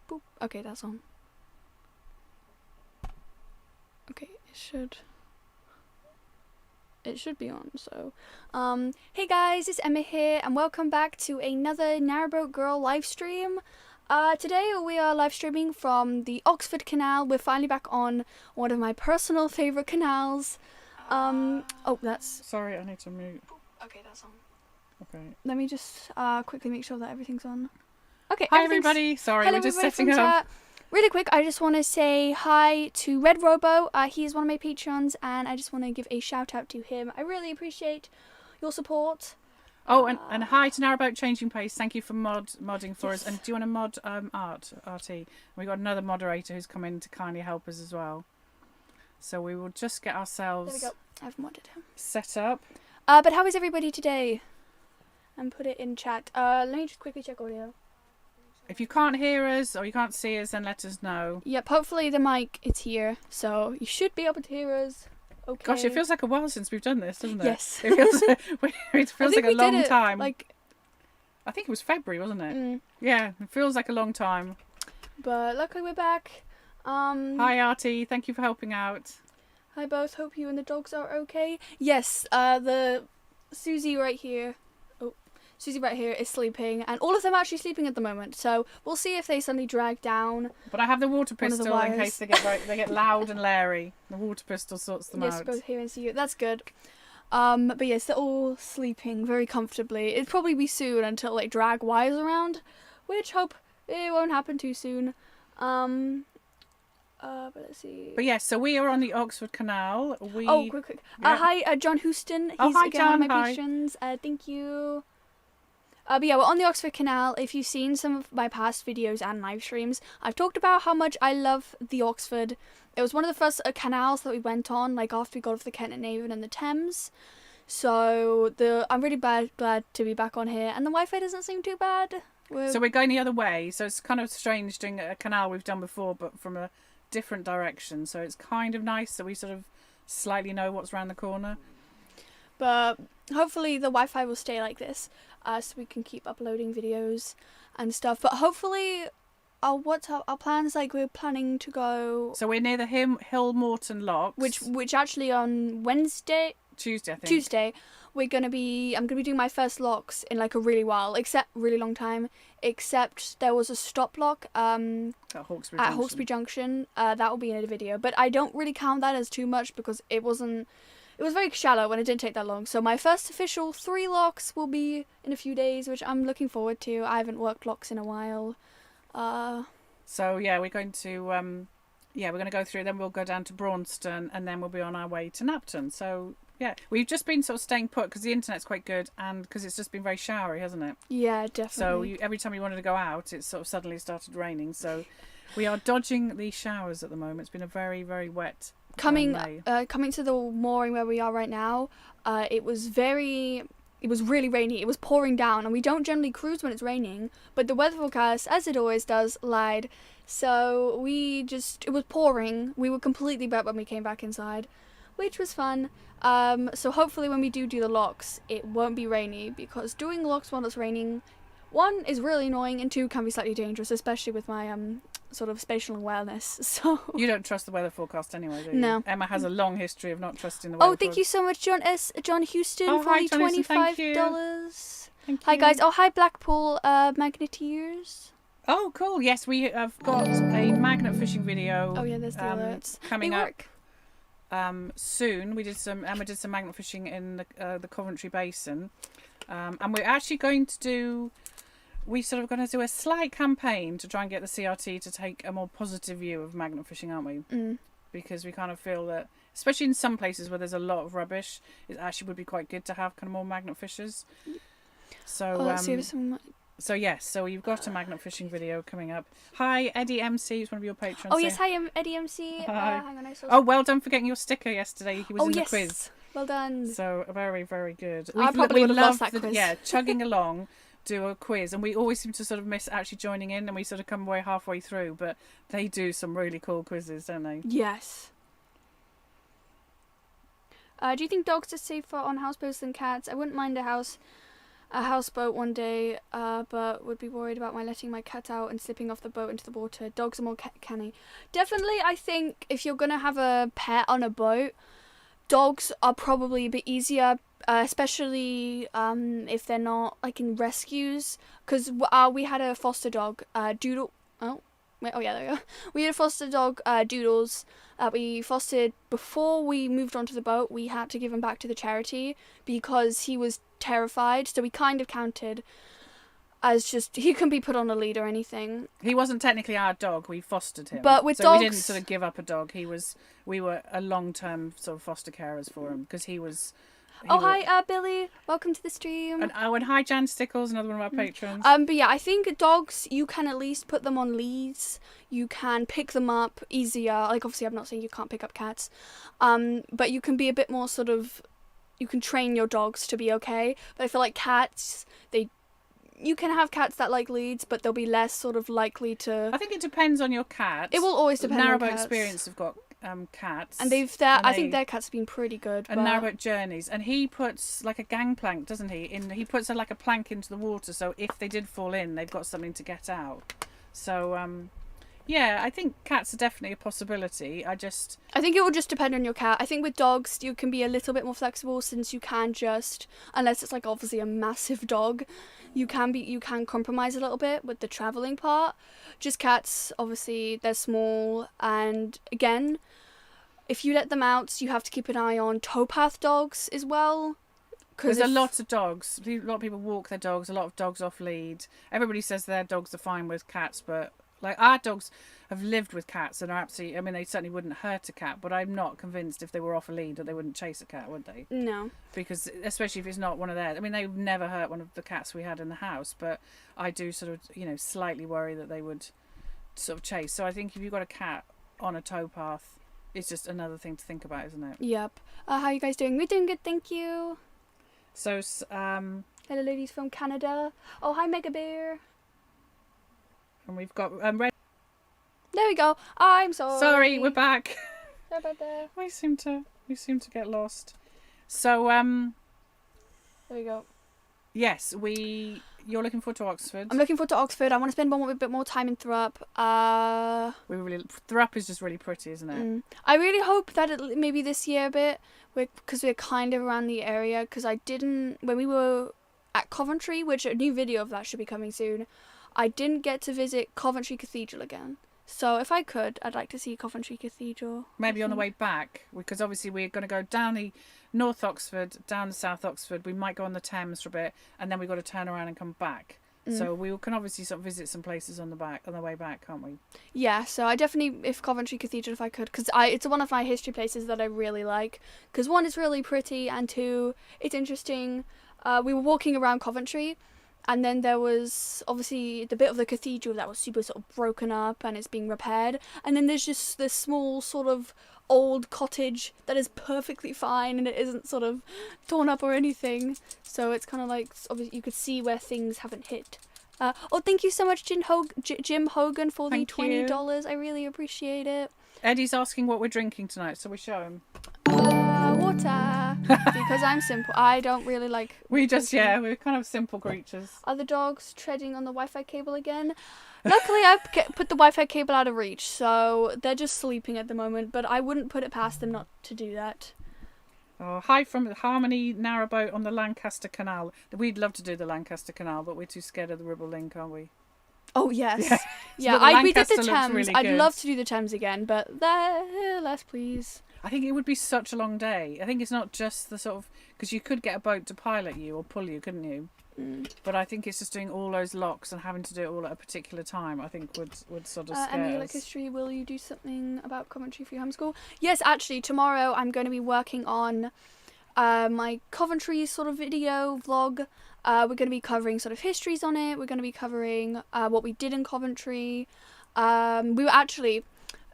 Boop. Okay, that's on. Okay, it should be on. So, hey guys, it's Emma here, and welcome back to another Narrowboat Girl live stream. Today we are live streaming from the Oxford Canal. We're finally back on one of my personal favourite canals. Oh, that's... Sorry, I need to mute. Okay, that's on. Okay. Let me just quickly make sure that everything's on. Okay, hi everybody. Sorry, we're just setting up. Really quick, I just want to say hi to Narrowboat. He's one of my patrons, and I just want to give a shout out to him. I really appreciate your support. Oh, and hi to Narrowboat Changing Pace. Thank you for modding for us. And do you want to mod RT? We've got another moderator who's come in to kindly help us as well. So we will just get ourselves there we go. I've modded him. Set up. But how is everybody today? And put it in chat. Let me just quickly check audio. If you can't hear us or you can't see us, then let us know. Yep, hopefully the mic is here, so you should be able to hear us. Okay. Gosh, it feels like a while since we've done this, doesn't it? Yes. It feels like a long time. I think it was February, wasn't it? Mm. Yeah, it feels like a long time. But luckily we're back. Hi Artie, thank you for helping out. Hi both, hope you and the dogs are okay. Yes, the Susie right here is sleeping, and all of them are actually sleeping at the moment, so we'll see if they suddenly drag down. But I have the water pistol in case they get loud and leery. The water pistol sorts them out. Yes, both here and see you. That's good. But yes, they're all sleeping very comfortably. It'll probably be soon until they drag wires around, which hope it won't happen too soon. But let's see. But yes, so we are on the Oxford Canal. Quick. Yeah. Hi, John Houston. He's hi, again John. one of my Hi. patrons. Thank you. But yeah, we're on the Oxford Canal. If you've seen some of my past videos and live streams, I've talked about how much I love the Oxford. It was one of the first canals that we went on, like after we got off the Kent and Avon and the Thames. So I'm really glad to be back on here, and the Wi-Fi doesn't seem too bad. So we're going the other way. So it's kind of strange doing a canal we've done before, but from a different direction. So it's kind of nice that we sort of slightly know what's around the corner. But hopefully the Wi-Fi will stay like this, so we can keep uploading videos and stuff. But hopefully, what's our plans? Like, we're planning to go. So we're near the Hill Morton Locks, which actually on Tuesday, I think. Tuesday, I'm gonna be doing my first locks in like a really long time. Except there was a stop lock at Hawkesbury Junction. That will be in a video, but I don't really count that as too much because it was very shallow and it didn't take that long. So my first official 3 locks will be in a few days, which I'm looking forward to. I haven't worked locks in a while. So yeah, we're going to go through. Then we'll go down to Braunston, and then we'll be on our way to Napton. So yeah, we've just been sort of staying put because the internet's quite good, and because it's just been very showery, hasn't it? Yeah, definitely. So every time you wanted to go out, it sort of suddenly started raining. So we are dodging these showers at the moment. It's been a very, very wet. Coming to the mooring where we are right now, it was really rainy. It was pouring down, and we don't generally cruise when it's raining, but the weather forecast, as it always does, lied. So it was pouring. We were completely wet when we came back inside, which was fun. So hopefully when we do the locks, it won't be rainy, because doing locks while it's raining, 1, is really annoying, and 2, can be slightly dangerous, especially with my sort of spatial awareness. So you don't trust the weather forecast anyway, do you? No. Emma has a long history of not trusting the weather forecast. Thank you so much, John Houston, for hi, the $25. Thank you. Hi guys. Oh, hi Blackpool Magneteers. Oh, cool. Yes, we have got a magnet fishing video. Oh yeah, there's the alerts coming up soon. Emma did some magnet fishing in the Coventry Basin, and we're actually going to do. We're sort of going to do a slight campaign to try and get the CRT to take a more positive view of magnet fishing, aren't we? Mm. Because we kind of feel that, especially in some places where there's a lot of rubbish, it actually would be quite good to have kind of more magnet fishers. So let's see if some. So yes, so you've got a magnet fishing video coming up. Hi, Eddie MC, who's one of your patrons. Oh yes, hi, I'm Eddie MC. Hi. Hang on, I saw. Oh, well done for getting your sticker yesterday. He was in the quiz. Well done. So very, very good. I probably would have lost that quiz. Yeah, chugging along, do a quiz, and we always seem to sort of miss actually joining in, and we sort of come away halfway through. But they do some really cool quizzes, don't they? Yes. Do you think dogs are safer on houseboats than cats? I wouldn't mind a house. a houseboat one day, but would be worried about letting my cat out and slipping off the boat into the water. Dogs are more canny. Definitely, I think if you're gonna have a pet on a boat, dogs are probably a bit easier, especially if they're not like in rescues. Because we had a foster dog, Doodle. Oh, wait, oh yeah, there we go. We had a foster dog, Doodles, that we fostered before we moved onto the boat. We had to give him back to the charity because he was terrified. So we kind of counted as just he can be put on a lead or anything. He wasn't technically our dog. We fostered him. But with so dogs, we didn't sort of give up a dog. We were a long-term sort of foster carers for him because he was. Hi, Billy. Welcome to the stream. And hi, Jan Stickles, another one of our patrons. But yeah, I think dogs, you can at least put them on leads. You can pick them up easier. Like, obviously, I'm not saying you can't pick up cats. But you can be a bit more sort of. You can train your dogs to be okay. But I feel like cats, you can have cats that like leads, but they'll be less sort of likely to. I think it depends on your cat. It will always depend on Narrowboat cats. Experience have got cats, and I think their cats have been pretty good. And Narrowboat Journeys, and he puts like a gangplank, doesn't he? He puts like a plank into the water, so if they did fall in, they've got something to get out. So yeah, I think cats are definitely a possibility. I think it will just depend on your cat. I think with dogs you can be a little bit more flexible since you can just, unless it's like obviously a massive dog, you can compromise a little bit with the traveling part. Just cats, obviously they're small, and again, if you let them out, you have to keep an eye on towpath dogs as well. There's a lot of dogs. A lot of people walk their dogs. A lot of dogs off lead. Everybody says their dogs are fine with cats, but like our dogs have lived with cats and are absolutely. I mean, they certainly wouldn't hurt a cat, but I'm not convinced if they were off a lead that they wouldn't chase a cat, would they? No. Because especially if it's not one of theirs. I mean, they would never hurt one of the cats we had in the house, but I do sort of, slightly worry that they would sort of chase. So I think if you've got a cat on a towpath, it's just another thing to think about, isn't it? Yep. How are you guys doing? We're doing good, thank you. So, hello, ladies from Canada. Oh, hi, Mega Bear. And we've got Red. There we go. I'm sorry. Sorry, we're back. Sorry about that. We seem to get lost. So there we go. Yes, you're looking forward to Oxford. I'm looking forward to Oxford. I want to spend a bit more time in Thrupp. Thrupp is just really pretty, isn't it? I really hope that maybe this year a bit, because we're kind of around the area. Because when we were at Coventry, which a new video of that should be coming soon, I didn't get to visit Coventry Cathedral again. So if I could, I'd like to see Coventry Cathedral. Maybe on the way back, because obviously we're going to go down the North Oxford, down the South Oxford. We might go on the Thames for a bit, and then we've got to turn around and come back. So we can obviously sort of visit some places on the way back, can't we? Yeah, so I definitely, if Coventry Cathedral, if I could, because it's one of my history places that I really like. Because one, it's really pretty, and two, it's interesting. We were walking around Coventry, and then there was obviously the bit of the cathedral that was super sort of broken up and it's being repaired. And then there's just this small sort of old cottage that is perfectly fine and it isn't sort of torn up or anything. So it's kind of like, obviously you could see where things haven't hit. Thank you so much, Jim Hogan, for the $20. I really appreciate it. Eddie's asking what we're drinking tonight, so we show him. Water. Because I'm simple. I don't really like... we're kind of simple creatures. Are the dogs treading on the Wi-Fi cable again? Luckily, I put the Wi-Fi cable out of reach, so they're just sleeping at the moment, but I wouldn't put it past them not to do that. Oh, hi from Harmony Narrowboat on the Lancaster Canal. We'd love to do the Lancaster Canal, but we're too scared of the Ribble Link, aren't we? Oh, yes. We did the Thames. Really I'd love to do the Thames again, but less, please. I think it would be such a long day. I think it's not just the sort of... because you could get a boat to pilot you or pull you, couldn't you? But I think it's just doing all those locks and having to do it all at a particular time, I think would sort of scare Emily, like history, will you do something about Coventry for your homeschool? Yes, actually, tomorrow I'm going to be working on my Coventry sort of video vlog. We're going to be covering sort of histories on it. We're going to be covering what we did in Coventry. We were actually,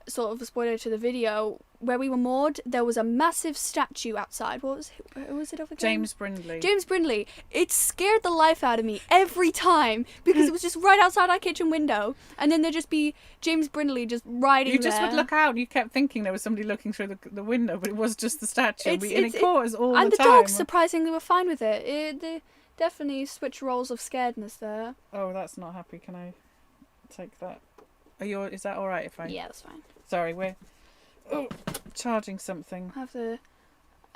sort of a spoiler to the video, where we were moored, there was a massive statue outside. Who was it of again? James Brindley. James Brindley. It scared the life out of me every time because it was just right outside our kitchen window, and then there'd just be James Brindley just riding there. You just would look out and you kept thinking there was somebody looking through the window, but it was just the statue. And it caught us all the time. And the dogs surprisingly were fine with it. definitely switch roles of scaredness there. Oh, that's not happy. Can I take that? Is that all right if I? Yeah, that's fine. Sorry, we're charging something. I have to.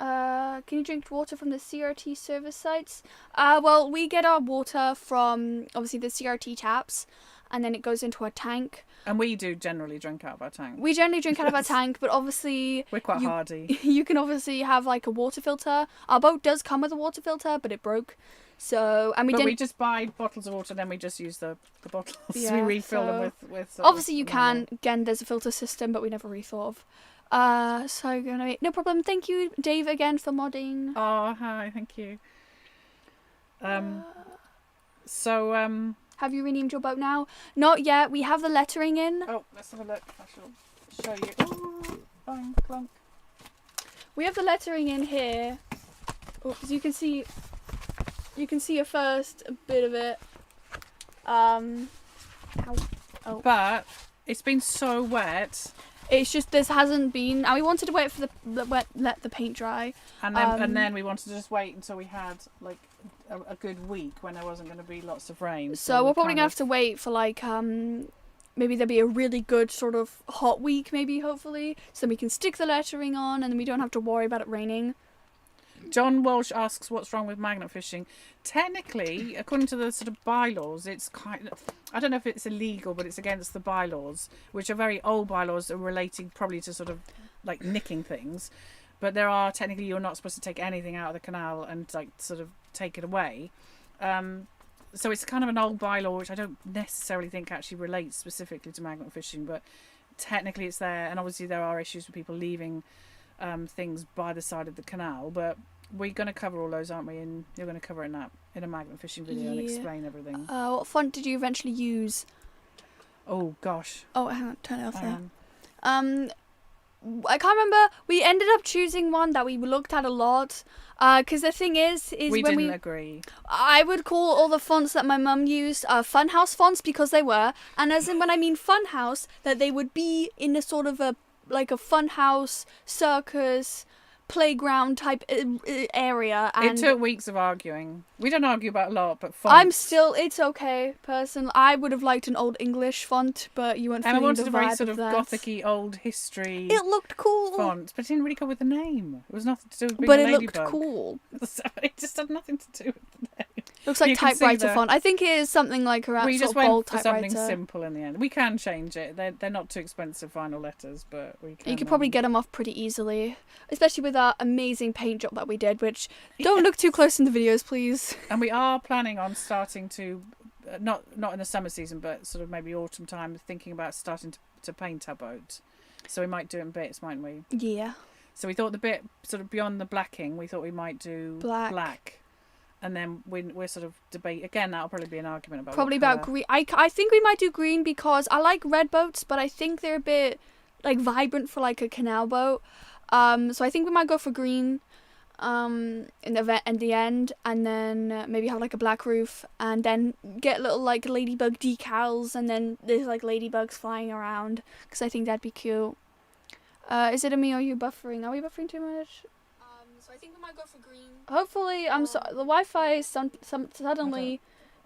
Can you drink water from the CRT service sites? Well, we get our water from obviously the CRT taps, and then it goes into a tank. And we do generally drink out of our tank. We generally drink out of our tank, but obviously We're quite hardy. you can obviously have like a water filter. Our boat does come with a water filter, but it broke. So we just buy bottles of water, and then we just use the bottles. Yeah, we refill them with. Obviously, you can. Again, there's a filter system, but we never rethought of. So no problem. Thank you, Dave, again for modding. Oh, hi, thank you. Have you renamed your boat now? Not yet. We have the lettering in. Oh, let's have a look. I shall show you. Oh, bang, clunk. We have the lettering in here. As you can see a first bit of it. Ow. Oh. But it's been so wet. It's just this hasn't been. And we wanted to wait for let the paint dry. And then we wanted to just wait until we had like a good week when there wasn't going to be lots of rain. So we're probably gonna have to wait for like maybe there'll be a really good sort of hot week, maybe hopefully, so then we can stick the lettering on and then we don't have to worry about it raining. John Walsh asks what's wrong with magnet fishing. Technically, according to the sort of bylaws, it's I don't know if it's illegal, but it's against the bylaws, which are very old bylaws that are relating probably to sort of like nicking things. But there are technically you're not supposed to take anything out of the canal and like sort of take it away. So it's kind of an old bylaw, which I don't necessarily think actually relates specifically to magnet fishing, but technically it's there. And obviously there are issues with people leaving things by the side of the canal, but we're going to cover all those, aren't we? And you're going to cover in a magnet fishing video and explain everything. What font did you eventually use? Oh gosh. Oh, hang on, turn it off there. I can't remember. We ended up choosing one that we looked at a lot. Because the thing is we when didn't agree. I would call all the fonts that my mum used funhouse fonts because they were, and as in when I mean funhouse, that they would be in a sort of a funhouse circus playground type area. And it took weeks of arguing. We don't argue about a lot, but fonts. It's okay, person. I would have liked an old English font, but you weren't feeling the vibe of that. And I wanted a very sort of gothic-y old history. It looked cool. Font, but it didn't really go with the name. It was nothing to do with being but a it ladybug. looked cool. So it just had nothing to do with the name. Looks like typewriter font. I think it is something like around we just sort of bold went for typewriter. something simple in the end. We can change it. They're not too expensive final letters, but we can. You could probably get them off pretty easily, especially with our amazing paint job that we did. Which don't look too close in the videos, please. And we are planning on starting to, not in the summer season, but sort of maybe autumn time, thinking about starting to paint our boat. So we might do it in bits, mightn't we? Yeah. So we thought the bit sort of beyond the blacking, we thought we might do black. And then we're sort of debate again. That'll probably be an argument about probably about green. I think we might do green because I like red boats, but I think they're a bit like vibrant for like a canal boat. So I think we might go for green. In the end, and then maybe have like a black roof, and then get little like ladybug decals, and then there's like ladybugs flying around because I think that'd be cute. Is it a me or you buffering? Are we buffering too much? So I think we might go for green. Hopefully, the Wi-Fi is suddenly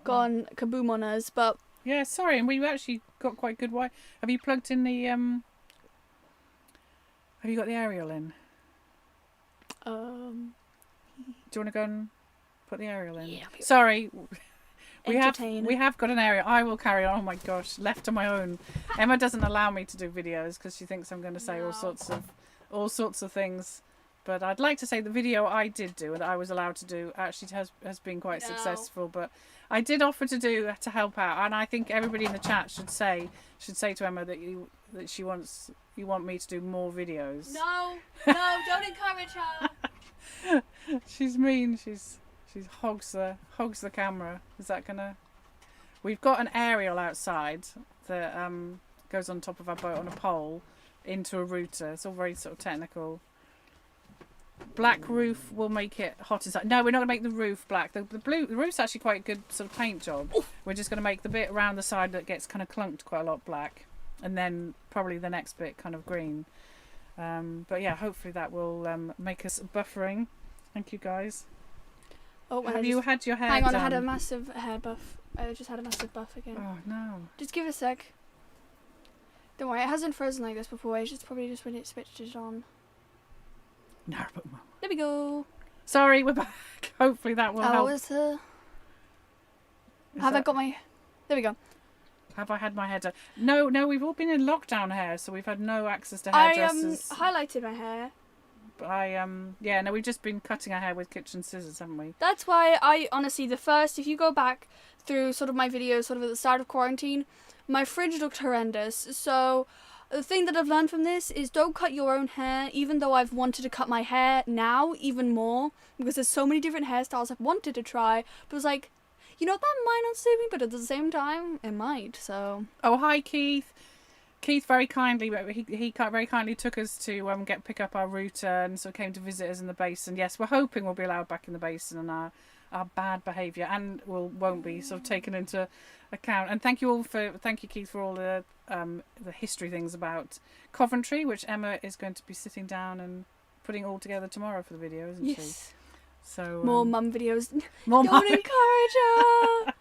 gone kaboom on us, but yeah, sorry, and we actually got quite good Wi. Have you plugged in the Have you got the aerial in? Do you want to go and put the aerial in? Yeah. Sorry, we Entertain. have got an aerial. I will carry on. Oh my gosh, left on my own. Emma doesn't allow me to do videos because she thinks I'm going to say all sorts of things. But I'd like to say the video I did do and that I was allowed to do actually has been quite successful. But I did offer to help out, and I think everybody in the chat should say to Emma that you want me to do more videos. No, don't encourage her. She's mean. She's hogs the camera. Is that gonna? We've got an aerial outside that goes on top of our boat on a pole into a router. It's all very sort of technical. Black roof will make it hot inside. No, we're not going to make the roof black. The roof's actually quite a good sort of paint job. Oof. We're just going to make the bit around the side that gets kind of clunked quite a lot black, and then probably the next bit kind of green. But yeah, hopefully that will make us buffering. Thank you guys. Oh, and Have you had your hair hang on, done? I had a massive hair buff. I just had a massive buff again. Oh no. Just give it a sec. Don't worry, it hasn't frozen like this before. It's just probably just when it switched it on. Narrowboat mum. There we go. Sorry, we're back. Hopefully that will help. Have I got my... There we go. Have I had my hair done? No, we've all been in lockdown hair, so we've had no access to I hairdressers. highlighted my hair. We've just been cutting our hair with kitchen scissors, haven't we? That's why I honestly, if you go back through sort of my videos sort of at the start of quarantine, my fridge looked horrendous. So the thing that I've learned from this is don't cut your own hair, even though I've wanted to cut my hair now even more, because there's so many different hairstyles I've wanted to try, but it's like, you know, that might not suit me, but at the same time, it might, so... Oh, hi, Keith. Keith very kindly very kindly took us to pick up our router and so came to visit us in the basin. Yes, we're hoping we'll be allowed back in the basin and our bad behaviour and won't be sort of taken into account. And thank you Keith for all the history things about Coventry, which Emma is going to be sitting down and putting all together tomorrow for the video, isn't she? So more mum videos. More Don't encourage her.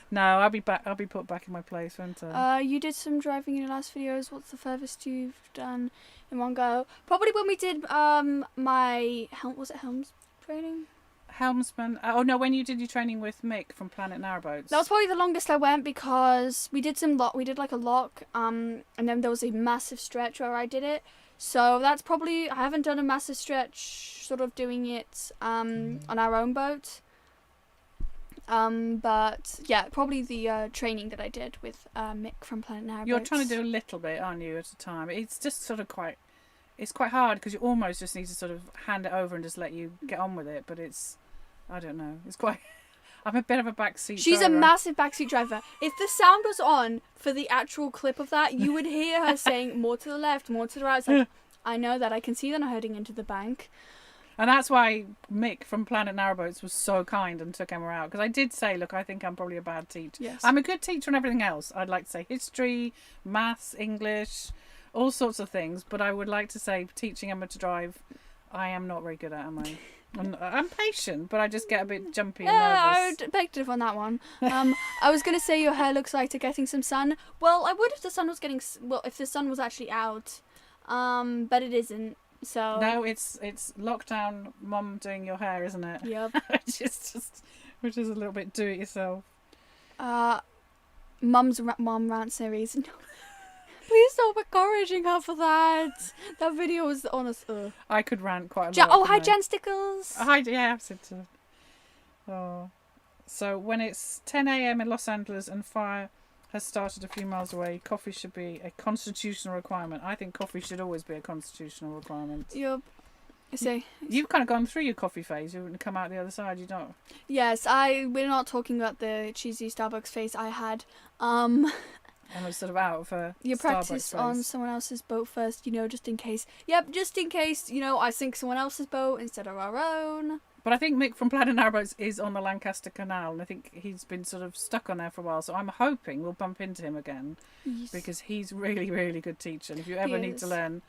No, I'll be back. I'll be put back in my place, won't I? You did some driving in your last videos. What's the furthest you've done in one go? Probably when we did my Helms training? Helmsman. Oh no, when you did your training with Mick from Planet Narrowboats. That was probably the longest I went because we did we did like a lock, and then there was a massive stretch where I did it. So that's probably, I haven't done a massive stretch sort of doing it on our own boat. But yeah, probably the training that I did with Mick from Planet Narrowboat. You're trying to do a little bit, aren't you, at a time? It's just sort of it's quite hard because you almost just need to sort of hand it over and just let you get on with it. But I don't know, it's quite... I'm a bit of a backseat She's driver. a massive backseat driver. If the sound was on for the actual clip of that, you would hear her saying more to the left, more to the right. It's like, I know that. I can see that I'm heading into the bank. And that's why Mick from Planet Narrowboats was so kind and took Emma out. Because I did say, look, I think I'm probably a bad teacher. Yes. I'm a good teacher and everything else. I'd like to say history, maths, English, all sorts of things. But I would like to say teaching Emma to drive, I am not very good at, am I? I'm patient, but I just get a bit jumpy and nervous. I would beg to differ on that one. I was going to say your hair looks like it's getting some sun. Well, I would if the sun was if the sun was actually out. But it isn't. So no, it's lockdown mum doing your hair, isn't it? Yep. which is a little bit do it yourself. Mum rant series. No. Please stop encouraging her for that. That video was honest. I could rant quite a lot. Hi Jen Stickles. Hi, yeah, I've said to. Oh, so when it's 10 a.m. in Los Angeles and fire has started a few miles away, coffee should be a constitutional requirement. I think coffee should always be a constitutional requirement. Yep. See, you've kind of gone through your coffee phase. You wouldn't come out the other side. You don't. Yes, we're not talking about the cheesy Starbucks phase I had. And it's sort of out of a you Starbucks practice phase. on someone else's boat first, just in case. Yep, just in case, I sink someone else's boat instead of our own. But I think Mick from Planet Narrowboats is on the Lancaster Canal, and I think he's been sort of stuck on there for a while. So I'm hoping we'll bump into him again, Yes. because he's really, really good teacher. And if you ever need to learn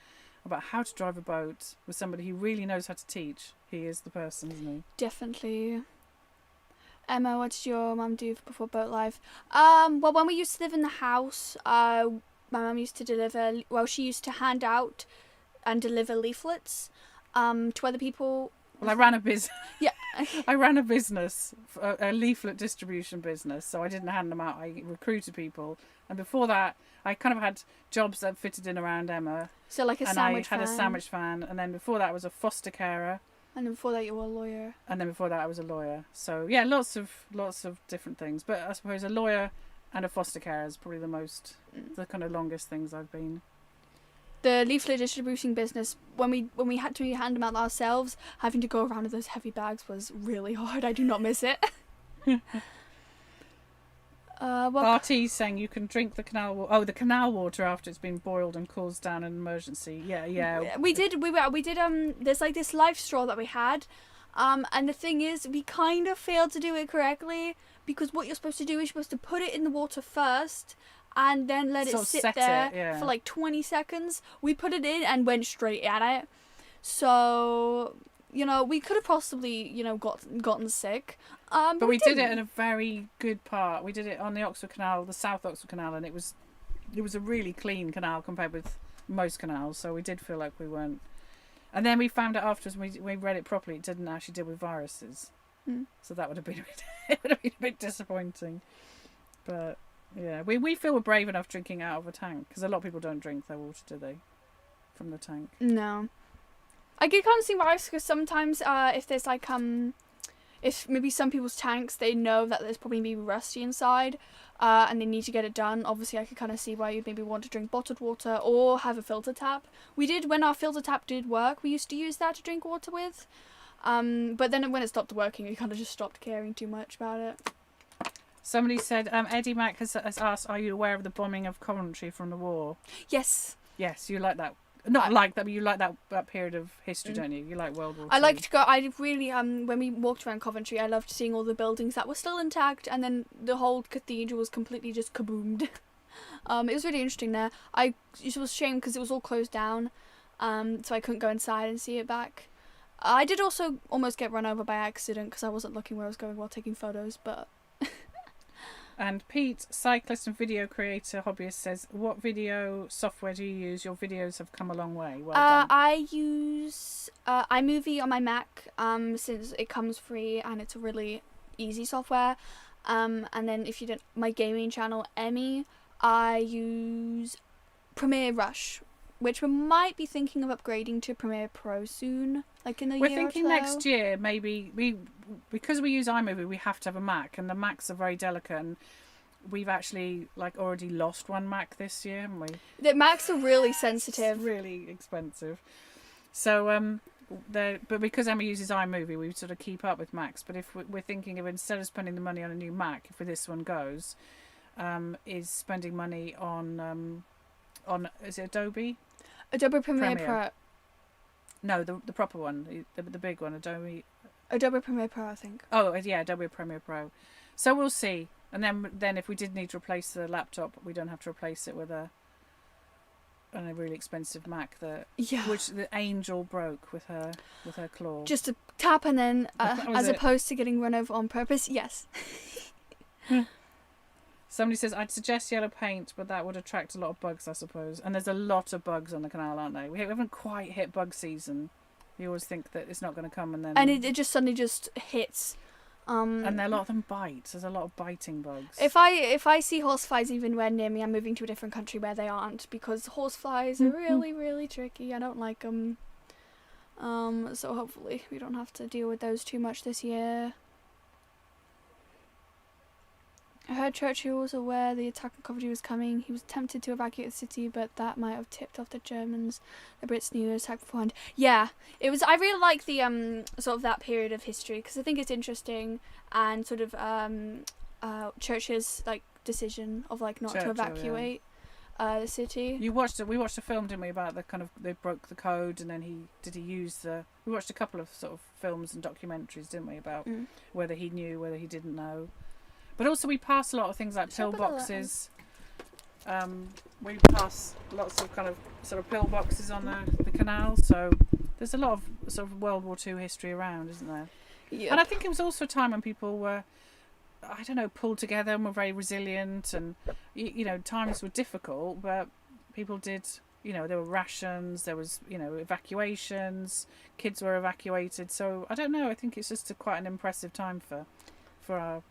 about how to drive a boat with somebody who really knows how to teach, he is the person, isn't he? Definitely. Emma, what did your mum do before boat life? Well, when we used to live in the house, my mum used to she used to hand out and deliver leaflets to other people. Well, I ran a business. Yeah. I ran a business, a leaflet distribution business, so I didn't hand them out. I recruited people. And before that, I kind of had jobs that fitted in around Emma. So like a sandwich van. And I had a sandwich van. And then before that, I was a foster carer. And then before that, you were a lawyer. And then before that, I was a lawyer. So yeah, lots of different things. But I suppose a lawyer and a foster carer is probably the kind of longest things I've been. The leaflet distributing business, when we had to hand them out ourselves, having to go around with those heavy bags was really hard. I do not miss it. RT's saying you can drink the canal water. Oh, the canal water after it's been boiled and cools down in an emergency. Yeah. We did. There's like this life straw that we had, and the thing is, we kind of failed to do it correctly because what you're supposed to do is you're supposed to put it in the water first. And then let it sit there for like 20 seconds. We put it in and went straight at it. So we could have possibly, gotten sick. But we did it in a very good part. We did it on the Oxford Canal, the South Oxford Canal, and it was a really clean canal compared with most canals. So we did feel like we weren't. And then we found out afterwards, when we read it properly, it didn't actually deal with viruses. So that would have been a bit disappointing. But yeah, we feel we're brave enough drinking out of a tank, because a lot of people don't drink their water, do they? From the tank. No. I can kind of see why, because sometimes if there's like if maybe some people's tanks, they know that there's probably maybe rusty inside, and they need to get it done. Obviously, I could kind of see why you'd maybe want to drink bottled water or have a filter tap. We did, when our filter tap did work, we used to use that to drink water with. But then when it stopped working, we kind of just stopped caring too much about it. Somebody said, Eddie Mack has asked, are you aware of the bombing of Coventry from the war? Yes. Yes, you like that. Not like that, but you like that period of history, don't you? You like World War II. I like to go. I really when we walked around Coventry, I loved seeing all the buildings that were still intact, and then the whole cathedral was completely just kaboomed. It was really interesting there. It was a shame because it was all closed down, so I couldn't go inside and see it back. I did also almost get run over by accident because I wasn't looking where I was going while taking photos, but. And Pete, cyclist and video creator, hobbyist, says, what video software do you use? Your videos have come a long way. Well done. I use iMovie on my Mac, since it comes free and it's a really easy software. And then if you don't, my gaming channel, Emmy, I use Premiere Rush, which we might be thinking of upgrading to Premiere Pro soon, like in a year or so. We're thinking next year, maybe, because we use iMovie, we have to have a Mac, and the Macs are very delicate, and we've actually already lost one Mac this year, haven't we? The Macs are really sensitive. It's really expensive. So, but because Emma uses iMovie, we sort of keep up with Macs. But if we're thinking of, instead of spending the money on a new Mac, if this one goes, is spending money on is it Adobe? Adobe Premiere Pro. No, the proper one, the big one, Adobe Premiere Pro, I think. Oh yeah, Adobe Premiere Pro. So we'll see. And then if we did need to replace the laptop, we don't have to replace it with a really expensive Mac which the Angel broke with her claw. Just a tap and then opposed to getting run over on purpose. Yes. Somebody says, I'd suggest yellow paint, but that would attract a lot of bugs, I suppose. And there's a lot of bugs on the canal, aren't they? We haven't quite hit bug season. You always think that it's not going to come, and then... And it just suddenly just hits. And a lot of them bite. There's a lot of biting bugs. If I see horseflies even when near me, I'm moving to a different country where they aren't, because horseflies are really, really tricky. I don't like them. So hopefully we don't have to deal with those too much this year. I heard Churchill was aware the attack on Coventry was coming. He was tempted to evacuate the city, but that might have tipped off the Germans. The Brits knew attack beforehand. Yeah, it was. I really like the sort of that period of history, because I think it's interesting, and sort of Churchill's decision of not to evacuate the city. We watched a film, didn't we, about the kind of they broke the code, and then we watched a couple of sort of films and documentaries, didn't we, about whether he knew, whether he didn't know. But also we pass a lot of things like pillboxes. We pass lots of kind of sort of pillboxes on the canal. So there's a lot of sort of World War II history around, isn't there? Yep. And I think it was also a time when people were, pulled together and were very resilient. And, times were difficult, but people did, there were rations, there was, evacuations, kids were evacuated. So I don't know, I think it's just quite an impressive time for our,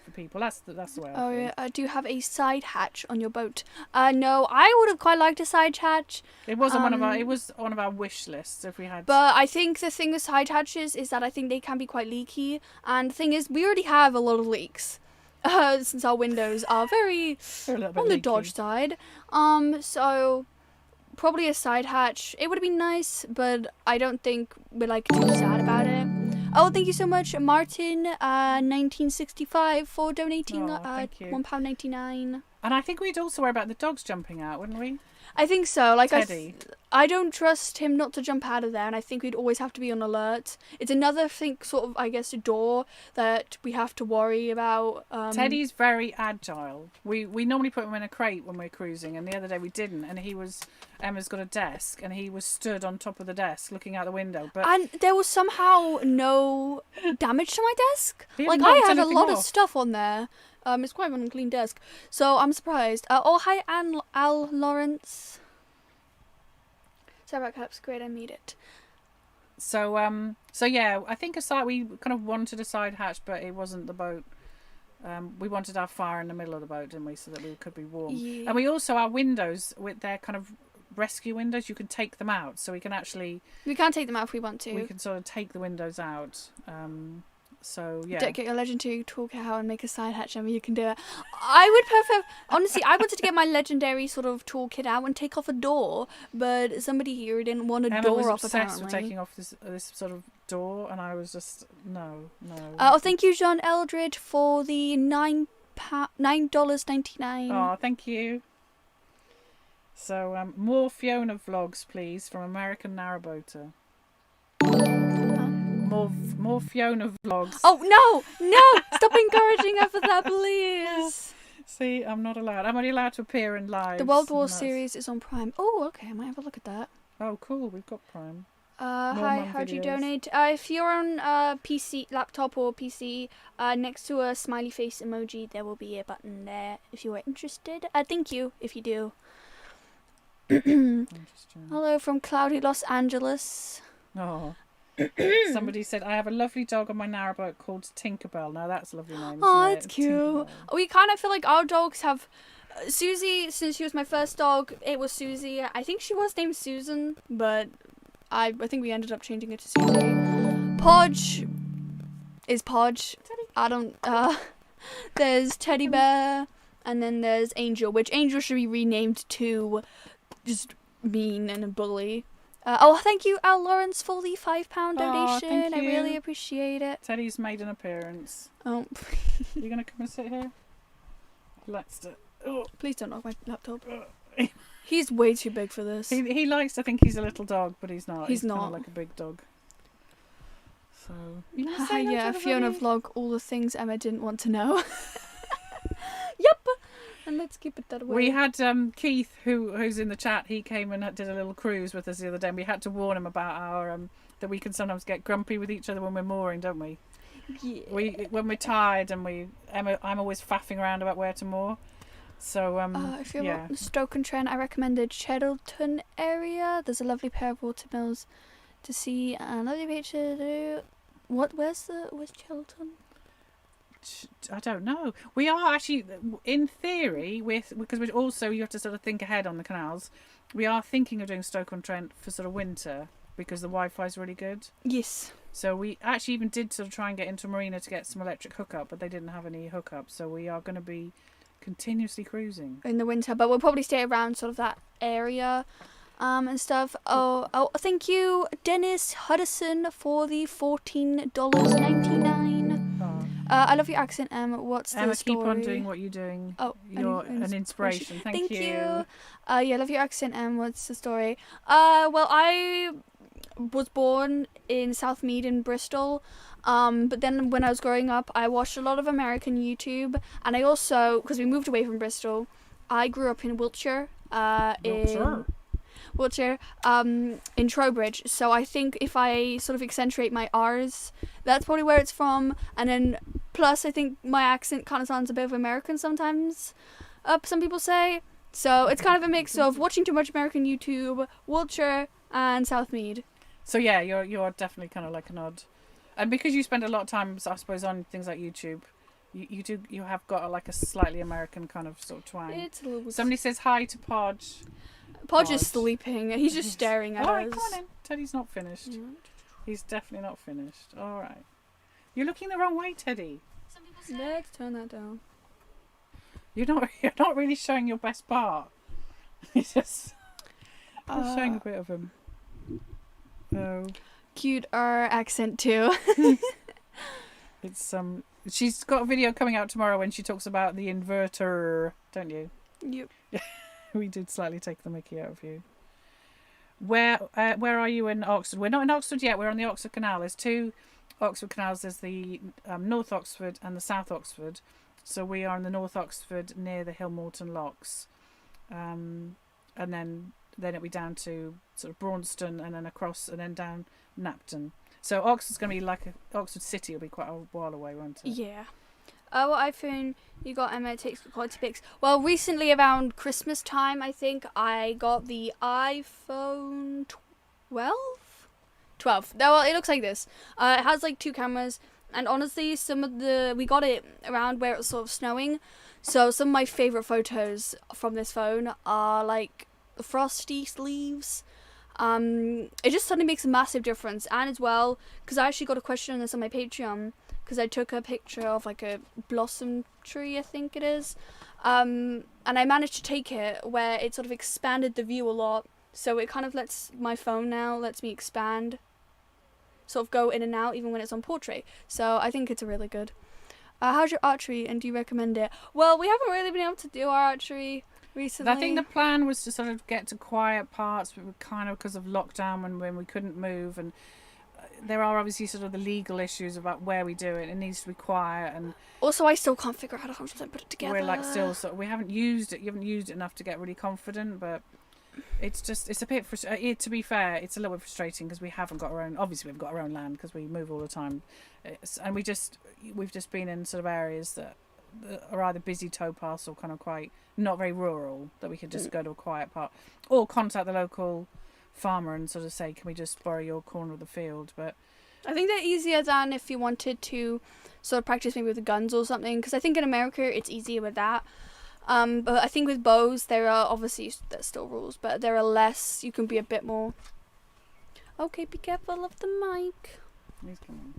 for people. That's the way I feel. Yeah. Do you have a side hatch on your boat? No, I would have quite liked a side hatch. It wasn't it was one of our wish lists if we had. But I think the thing with side hatches is that I think they can be quite leaky, and the thing is, we already have a lot of leaks. Since our windows are very on the dodge side. So probably a side hatch. It would have been nice, but I don't think we're too sad about it. Oh, thank you so much, Martin, 1965, for donating £1.99. And I think we'd also worry about the dogs jumping out, wouldn't we? I think so. Like Teddy. I don't trust him not to jump out of there, and I think we'd always have to be on alert. It's another thing, sort of, I guess, a door that we have to worry about. Teddy's very agile. We normally put him in a crate when we're cruising, and the other day we didn't. And Emma's got a desk, and he was stood on top of the desk looking out the window. But And there was somehow no damage to my desk. He Like, hadn't I knocked had a anything lot of off. stuff on there. It's quite an unclean desk. So I'm surprised. Oh, hi, Al Lawrence. Sorry about caps. Great, I made it. so yeah, I think we kind of wanted a side hatch, but it wasn't the boat. We wanted our fire in the middle of the boat, didn't we, so that we could be warm. Yeah. And we also, our windows, with their kind of rescue windows, you can take them out, so we can actually We can take them out if we want to. we can sort of take the windows out. So yeah. Don't get your legendary toolkit out and make a side hatch, Emma. You can do it. I would prefer. Honestly, I wanted to get my legendary sort of toolkit out and take off a door, but somebody here didn't want a Emma door was off. obsessed Apparently. with taking off this sort of door, and I was just no. Thank you, John Eldridge, for the $9.99. Oh, thank you. So more Fiona vlogs, please, from American Narrowboater. More Fiona vlogs. Oh no! Stop encouraging her for that, please. See, I'm not allowed. I'm only allowed to appear in live. The World War series is on Prime. Oh, okay. I might have a look at that. Oh, cool. We've got Prime. Hi, mum how do you videos. donate? If you're on PC, laptop or PC, next to a smiley face emoji, there will be a button there if you are interested. Thank you if you do. Interesting. Hello from cloudy Los Angeles. Oh. Somebody said, I have a lovely dog on my narrowboat called Tinkerbell. Now that's a lovely name. Oh, isn't it's it? cute. Tinkerbell. We kind of feel like our dogs have... Susie, since she was my first dog, it was Susie. I think she was named Susan, but I think we ended up changing it to Susie. Podge is Podge. I don't... there's Teddy Bear, and then there's Angel, which Angel should be renamed to just mean and a bully. Thank you, Al Lawrence, for the £5 donation. thank I you. really appreciate it. Teddy's made an appearance. Oh, You going to come and sit here? Let's do. Oh. please don't knock my laptop. He's way too big for this. He likes to think he's a little dog, but he's not. He's kinda not. like a big dog. So you gonna say no Yeah, to Fiona everybody? vlog all the things Emma didn't want to know. Yep. And let's keep it that way. We had Keith, who's in the chat. He came and did a little cruise with us the other day. And we had to warn him about our that we can sometimes get grumpy with each other when we're mooring, don't we? Yeah. When we're tired and I'm always faffing around about where to moor. So If you're yeah. on Stoke-on-Trent, I recommend the Cheddleton area. There's a lovely pair of watermills to see and lovely beach to do. Where's Cheddleton? I don't know. We are actually, in theory, because we're also, you have to sort of think ahead on the canals. We are thinking of doing Stoke-on-Trent for sort of winter because the Wi-Fi is really good. Yes. So we actually even did sort of try and get into Marina to get some electric hookup, but they didn't have any hookup. So we are going to be continuously cruising. In the winter, but we'll probably stay around sort of that area and stuff. Oh, thank you, Dennis Hudson, for the $14.99. I love your accent, Emma. What's the Emma, story? keep on doing what you're doing. Oh, You're an inspiration. Thank you. Yeah, I love your accent, Emma. What's the story? Well, I was born in Southmead in Bristol. But then when I was growing up, I watched a lot of American YouTube, and I also, because we moved away from Bristol, I grew up in Wiltshire. Wiltshire, in Trowbridge. So I think if I sort of accentuate my R's, that's probably where it's from. And then plus, I think my accent kind of sounds a bit of American sometimes. Some people say. So it's kind of a mix of watching too much American YouTube, Wiltshire, and Southmead. So yeah, you're definitely kind of like an odd, and because you spend a lot of time, I suppose, on things like YouTube, you have got like a slightly American kind of sort of twang. It's a little bit. Somebody says hi to Podge. Podge is sleeping. He's just staring at All us. right, come on in. Teddy's not finished. He's definitely not finished. All right. You're looking the wrong way, Teddy. Let's turn that down. You're not really showing your best part. You're just showing a bit of him. Oh. Cute R accent too. It's She's got a video coming out tomorrow when she talks about the inverter, don't you? Yep. We did slightly take the mickey out of you. Where are you in Oxford? We're not in Oxford yet. We're on the Oxford Canal. There's two Oxford canals. There's the North Oxford and the South Oxford. So we are in the North Oxford near the Hillmorton Locks, and then it'll be down to sort of Braunston and then across and then down Napton. So Oxford's going to be like Oxford City will be quite a while away, won't it? Yeah. What iPhone you got, Emma? It takes good quality pics. Well, recently around Christmas time, I think I got the iPhone 12. 12. No, well, it looks like this. It has like 2 cameras, and honestly, we got it around where it was sort of snowing, so some of my favorite photos from this phone are like the frosty leaves. It just suddenly makes a massive difference, and as well, because I actually got a question on this on my Patreon, because I took a picture of like a blossom tree, I think it is, and I managed to take it where it sort of expanded the view a lot, so it kind of lets me expand, sort of go in and out even when it's on portrait, so I think it's a really good. How's your archery, and do you recommend it? Well, we haven't really been able to do our archery recently. I think the plan was to sort of get to quiet parts, but we kind of because of lockdown when we couldn't move, and there are obviously sort of the legal issues about where we do it. It needs to be quiet, and also I still can't figure out how to 100% put it together. we're like still sort of, we haven't used it. You haven't used it enough to get really confident, but it's a bit to be fair, it's a little bit frustrating because we haven't got our own. Obviously, we've got our own land because we move all the time, and we've just been in sort of areas that are either busy towpaths or kind of quite not very rural, that we could just go to a quiet part or contact the local farmer and sort of say, can we just borrow your corner of the field? But I think they're easier than if you wanted to sort of practice maybe with the guns or something, because I think in America it's easier with that. But I think with bows there's still rules, but there are less. You can be a bit more. Okay, be careful of the mic. he's coming.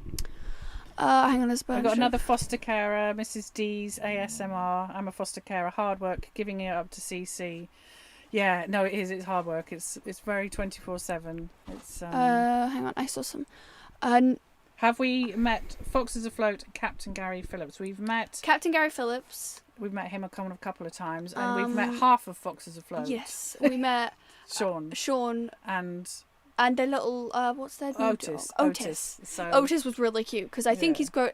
Hang on, there's a bunch. I've got another foster carer, Mrs. D's ASMR. I'm a foster carer, hard work, giving it up to CC. Yeah, no, it is. It's hard work. It's very 24/7. It's. Hang on, I saw some. Have we met Foxes Afloat, Captain Gary Phillips? We've met Captain Gary Phillips. We've met him a couple of times, and we've met half of Foxes Afloat. Yes, we met Sean and their little what's their name? Otis. So Otis was really cute because I think he's grown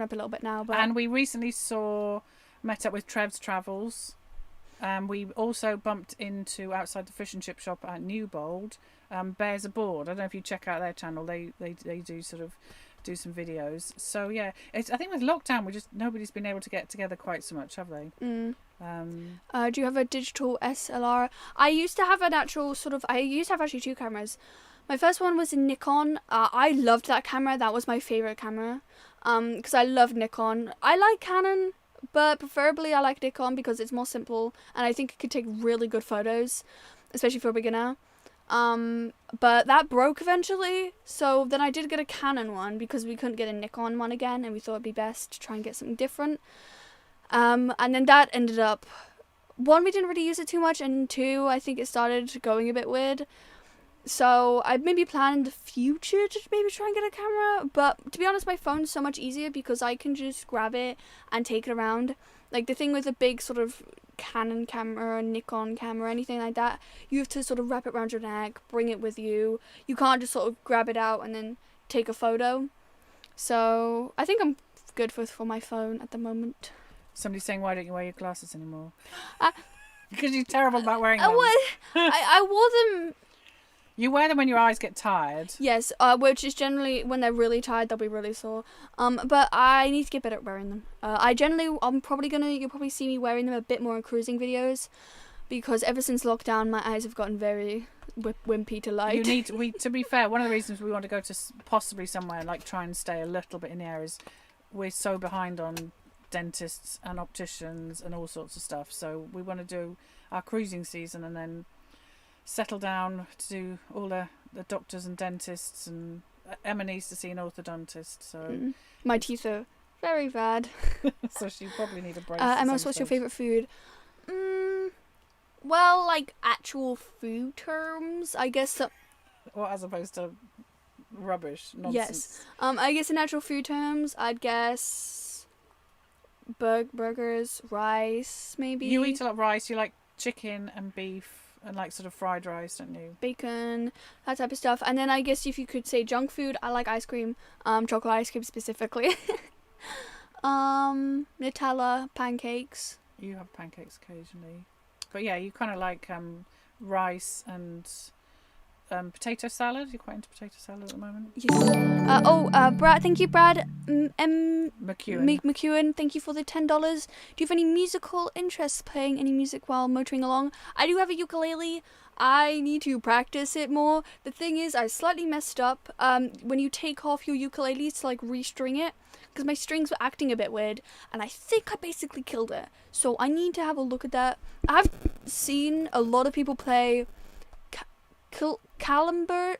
up a little bit now. But and we recently met up with Trev's Travels. We also bumped into outside the fish and chip shop at Newbold. Bears Aboard. I don't know if you check out their channel. They do sort of do some videos. So yeah, I think with lockdown, nobody's been able to get together quite so much, have they? Do you have a digital SLR? I used to have actually 2 cameras. My first one was a Nikon. I loved that camera. That was my favorite camera. Because I love Nikon. I like Canon, but preferably I like Nikon because it's more simple and I think it could take really good photos, especially for a beginner. But that broke eventually, so then I did get a Canon one because we couldn't get a Nikon one again, and we thought it'd be best to try and get something different. And then that ended up, 1, we didn't really use it too much, and 2, I think it started going a bit weird. So I maybe plan in the future to maybe try and get a camera, but to be honest, my phone's so much easier because I can just grab it and take it around. Like the thing with a big sort of Canon camera, Nikon camera, anything like that, you have to sort of wrap it around your neck, bring it with you. You can't just sort of grab it out and then take a photo. So I think I'm good for my phone at the moment. Somebody's saying, why don't you wear your glasses anymore? Because you're terrible about wearing them. I wore them. You wear them when your eyes get tired. Yes, which is generally when they're really tired, they'll be really sore. But I need to get better at wearing them. You'll probably see me wearing them a bit more in cruising videos, because ever since lockdown, my eyes have gotten very wimpy to light. To be fair, one of the reasons we want to go to possibly somewhere like try and stay a little bit in the air is we're so behind on dentists and opticians and all sorts of stuff. So we want to do our cruising season and then settle down to do all the doctors and dentists, and Emma needs to see an orthodontist. So my teeth are very bad. So she probably need a brace. Emma, what's your favourite food? Well, like actual food terms, I guess. Or as opposed to rubbish, nonsense. Yes. I guess in actual food terms, I'd guess burgers, rice, maybe. You eat a lot of rice. You like chicken and beef and like sort of fried rice, don't you? Bacon, that type of stuff. And then I guess if you could say junk food, I like ice cream, chocolate ice cream specifically. Nutella, pancakes. You have pancakes occasionally, but yeah, you kind of like rice and potato salad. You're quite into potato salad at the moment. Yes. Brad, thank you, Brad. McEwen. Thank you for the $10. Do you have any musical interests, playing any music while motoring along? I do have a ukulele. I need to practice it more. The thing is, I slightly messed up when you take off your ukulele to like restring it, because my strings were acting a bit weird, and I think I basically killed it. So I need to have a look at that. I've seen a lot of people play calimber.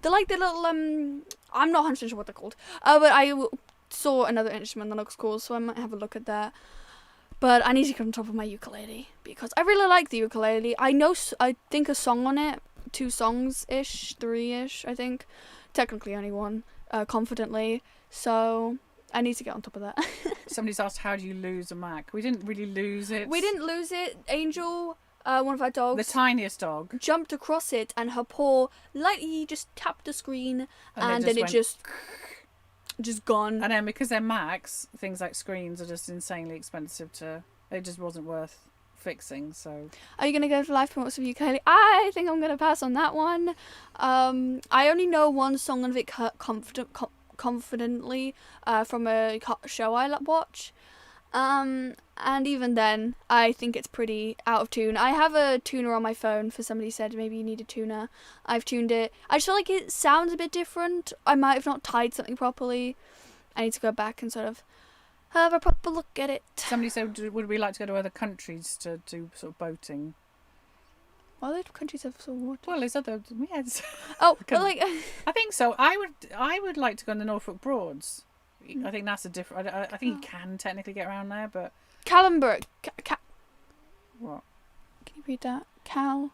They're like the little I'm not 100% sure what they're called. But I saw another instrument that looks cool, so I might have a look at that. But I need to get on top of my ukulele because I really like the ukulele. I think a song on it, 2 songs-ish, 3-ish, I think. Technically only 1, confidently. So I need to get on top of that. Somebody's asked, how do you lose a Mac? We didn't really lose it. We didn't lose it. Angel, one of our dogs, the tiniest dog, jumped across it and her paw lightly just tapped the screen and then it just gone. And then because they're Macs, things like screens are just insanely expensive it just wasn't worth fixing. So are you going to go for live promotes of ukulele? I think I'm going to pass on that one. I only know one song of it confidently from a show I watch. And even then, I think it's pretty out of tune. I have a tuner on my phone for somebody said maybe you need a tuner. I've tuned it. I just feel like it sounds a bit different. I might have not tied something properly. I need to go back and sort of have a proper look at it. Somebody said, would we like to go to other countries to do sort of boating? Well, other countries have sort of water. Well, there's other... Yes. Oh, well, like... I think so. I would like to go on the Norfolk Broads. I think that's a different... I think you can technically get around there, but... Calenberg. What? Can you read that? Cal...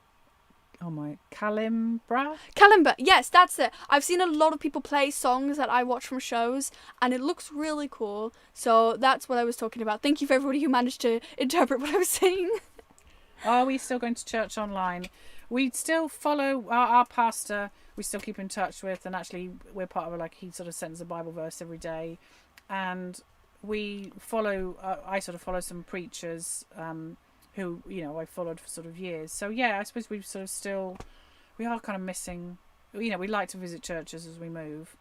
Oh my... Calimbra? Calimber. Yes, that's it. I've seen a lot of people play songs that I watch from shows, and it looks really cool. So that's what I was talking about. Thank you for everybody who managed to interpret what I was saying. Are we still going to church online? We still follow our pastor. We still keep in touch with, and actually we're part of he sort of sends a Bible verse every day, and we follow. I sort of follow some preachers who I followed for sort of years. So yeah, I suppose we are kind of missing. We like to visit churches as we move.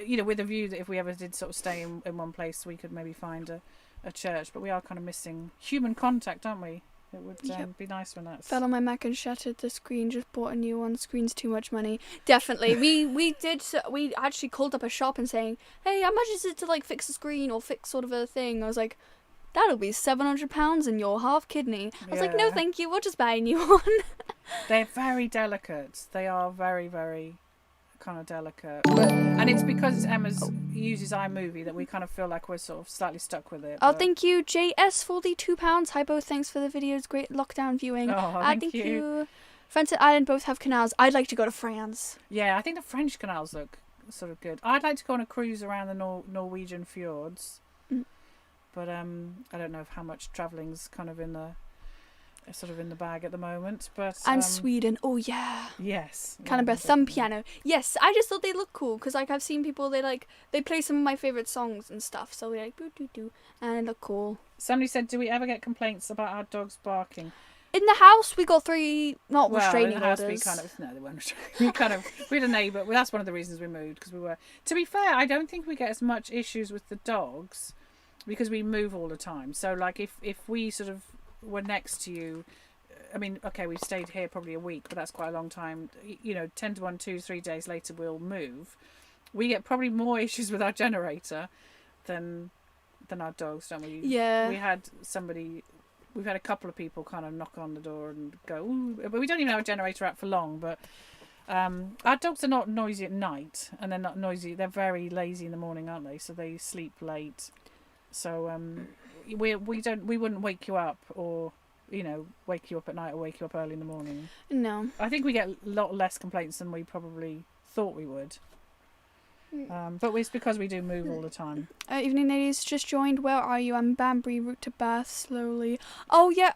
With a view that if we ever did sort of stay in one place, we could maybe find a church. But we are kind of missing human contact, aren't we? It would be nice when that's... Fell on my Mac and shattered the screen. Just bought a new one. Screen's too much money. Definitely. We actually called up a shop and saying, hey, how much is it to fix a screen or fix sort of a thing? I was like, that'll be £700 and your half kidney. I was like, no, thank you. We'll just buy a new one. They're very delicate. They are very, very kind of delicate. And it's because Emma uses iMovie that we kind of feel like we're sort of slightly stuck with it. Oh, thank you, JS, £42. Hi, both. Thanks for the videos. Great lockdown viewing. Oh, thank you. France and Ireland both have canals. I'd like to go to France. Yeah, I think the French canals look sort of good. I'd like to go on a cruise around the Norwegian fjords. But I don't know how much travelling's kind of in the bag at the moment. But and Sweden. Oh yeah. Yes. Canberra thumb piano. Yes, I just thought they look cool because I've seen people they play some of my favourite songs and stuff. So they're boo doo doo and they look cool. Somebody said, do we ever get complaints about our dogs barking? In the house, we got 3 restraining orders. They weren't restraining. We had a neighbour. Well, that's one of the reasons we moved because we were. To be fair, I don't think we get as much issues with the dogs because we move all the time. So if we sort of were next to you, I mean, okay, we've stayed here probably a week, but that's quite a long time. 10 to 1, 2, 3 days later we'll move. We get probably more issues with our generator than our dogs, don't we? Yeah. We've had a couple of people kind of knock on the door and go, ooh, but we don't even have a generator out for long. But our dogs are not noisy at night, and they're not noisy. They're very lazy in the morning, aren't they? So they sleep late. So we wouldn't wake you up or wake you up at night or wake you up early in the morning. No. I think we get a lot less complaints than we probably thought we would. But it's because we do move all the time. Evening ladies, just joined. Where are you? I'm Banbury, route to Bath, slowly. Oh yeah,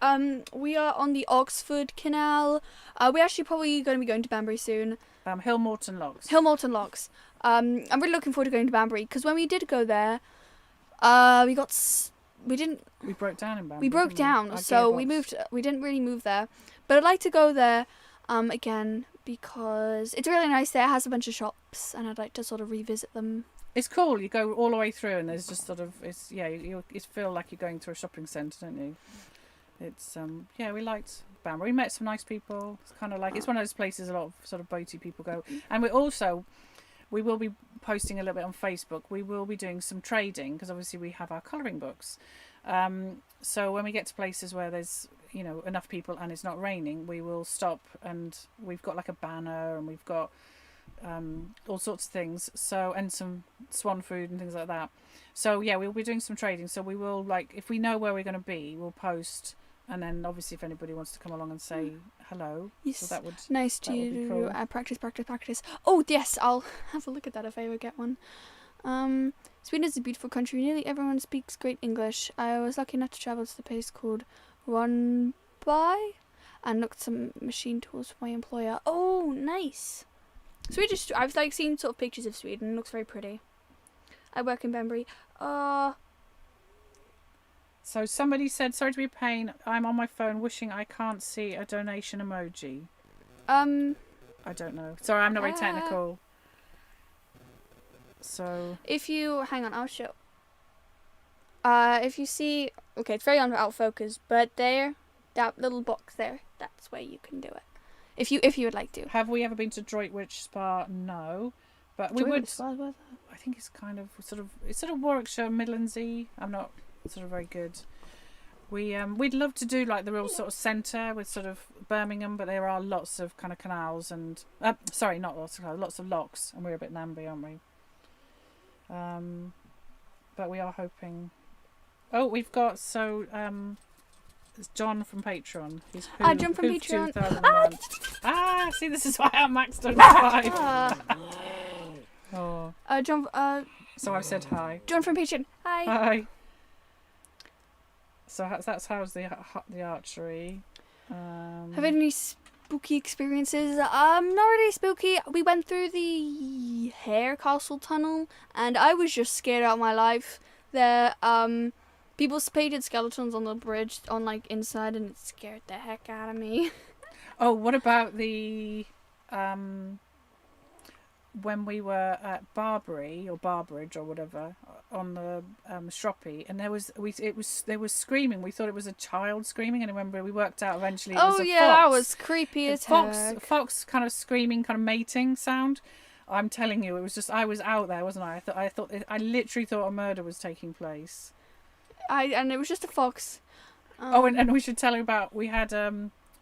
we are on the Oxford Canal. We're actually probably going to be going to Banbury soon. Hillmorton Locks. Hillmorton Locks. I'm really looking forward to going to Banbury, because when we did go there, we broke down in Banbury. We broke down, so we moved. We didn't really move there, but I'd like to go there again, because it's really nice there. It has a bunch of shops, and I'd like to sort of revisit them. It's cool. You go all the way through, and there's just sort of you feel like you're going through a shopping centre, don't you? It's we liked Banbury. We met some nice people. It's kind of like, it's one of those places a lot of sort of boaty people go. And we will be posting a little bit on Facebook. We will be doing some trading, because obviously we have our colouring books. So when we get to places where there's enough people and it's not raining, we will stop, and we've got like a banner, and we've got all sorts of things, and some swan food and things like that. So we'll be doing some trading. So we will, like, if we know where we're going to be, we'll post, and then obviously if anybody wants to come along and say hello, yes, so that would nice that would be cool. Practice. Oh yes, I'll have a look at that if I ever get one. Sweden is a beautiful country. Nearly everyone speaks great English. I was lucky enough to travel to the place called Rundby and looked at some machine tools for my employer. Oh, nice. Swedish. I've seen sort of pictures of Sweden. It looks very pretty. I work in Banbury. So somebody said, sorry to be a pain. I'm on my phone wishing I can't see a donation emoji. I don't know. Sorry, I'm not very technical. So if you hang on, I'll show. If you see, okay, it's very out of focus, but there, that little box there, that's where you can do it. If you would like to. Have we ever been to Droitwich Spa? No, but we would. I think it's kind of sort of Warwickshire, Midlandsy. I'm not sort of very good. We'd love to do like the real sort of centre with sort of Birmingham, but there are lots of kind of canals and sorry, not lots of canals, lots of locks, and we're a bit namby, aren't we? But we are hoping. Oh, we've got it's John from Patreon. He's John from Patreon. See, this is why I'm maxed on 5. Oh. John. So I've said hi. John from Patreon. Hi. Hi. So how's the archery? Have you had any spooky experiences? Not really spooky. We went through the Hare Castle tunnel, and I was just scared out of my life. There, people painted skeletons on the bridge, inside, and it scared the heck out of me. Oh, what about the when we were at Barbary or Barbridge or whatever on the Shroppy, and they were screaming. We thought it was a child screaming, and I remember we worked out eventually it was a fox. that was creepy as heck. Fox kind of screaming, kind of mating sound. I'm telling you, it was just, I was out there, wasn't I? I literally thought a murder was taking place. And it was just a fox. And we should tell you about, we had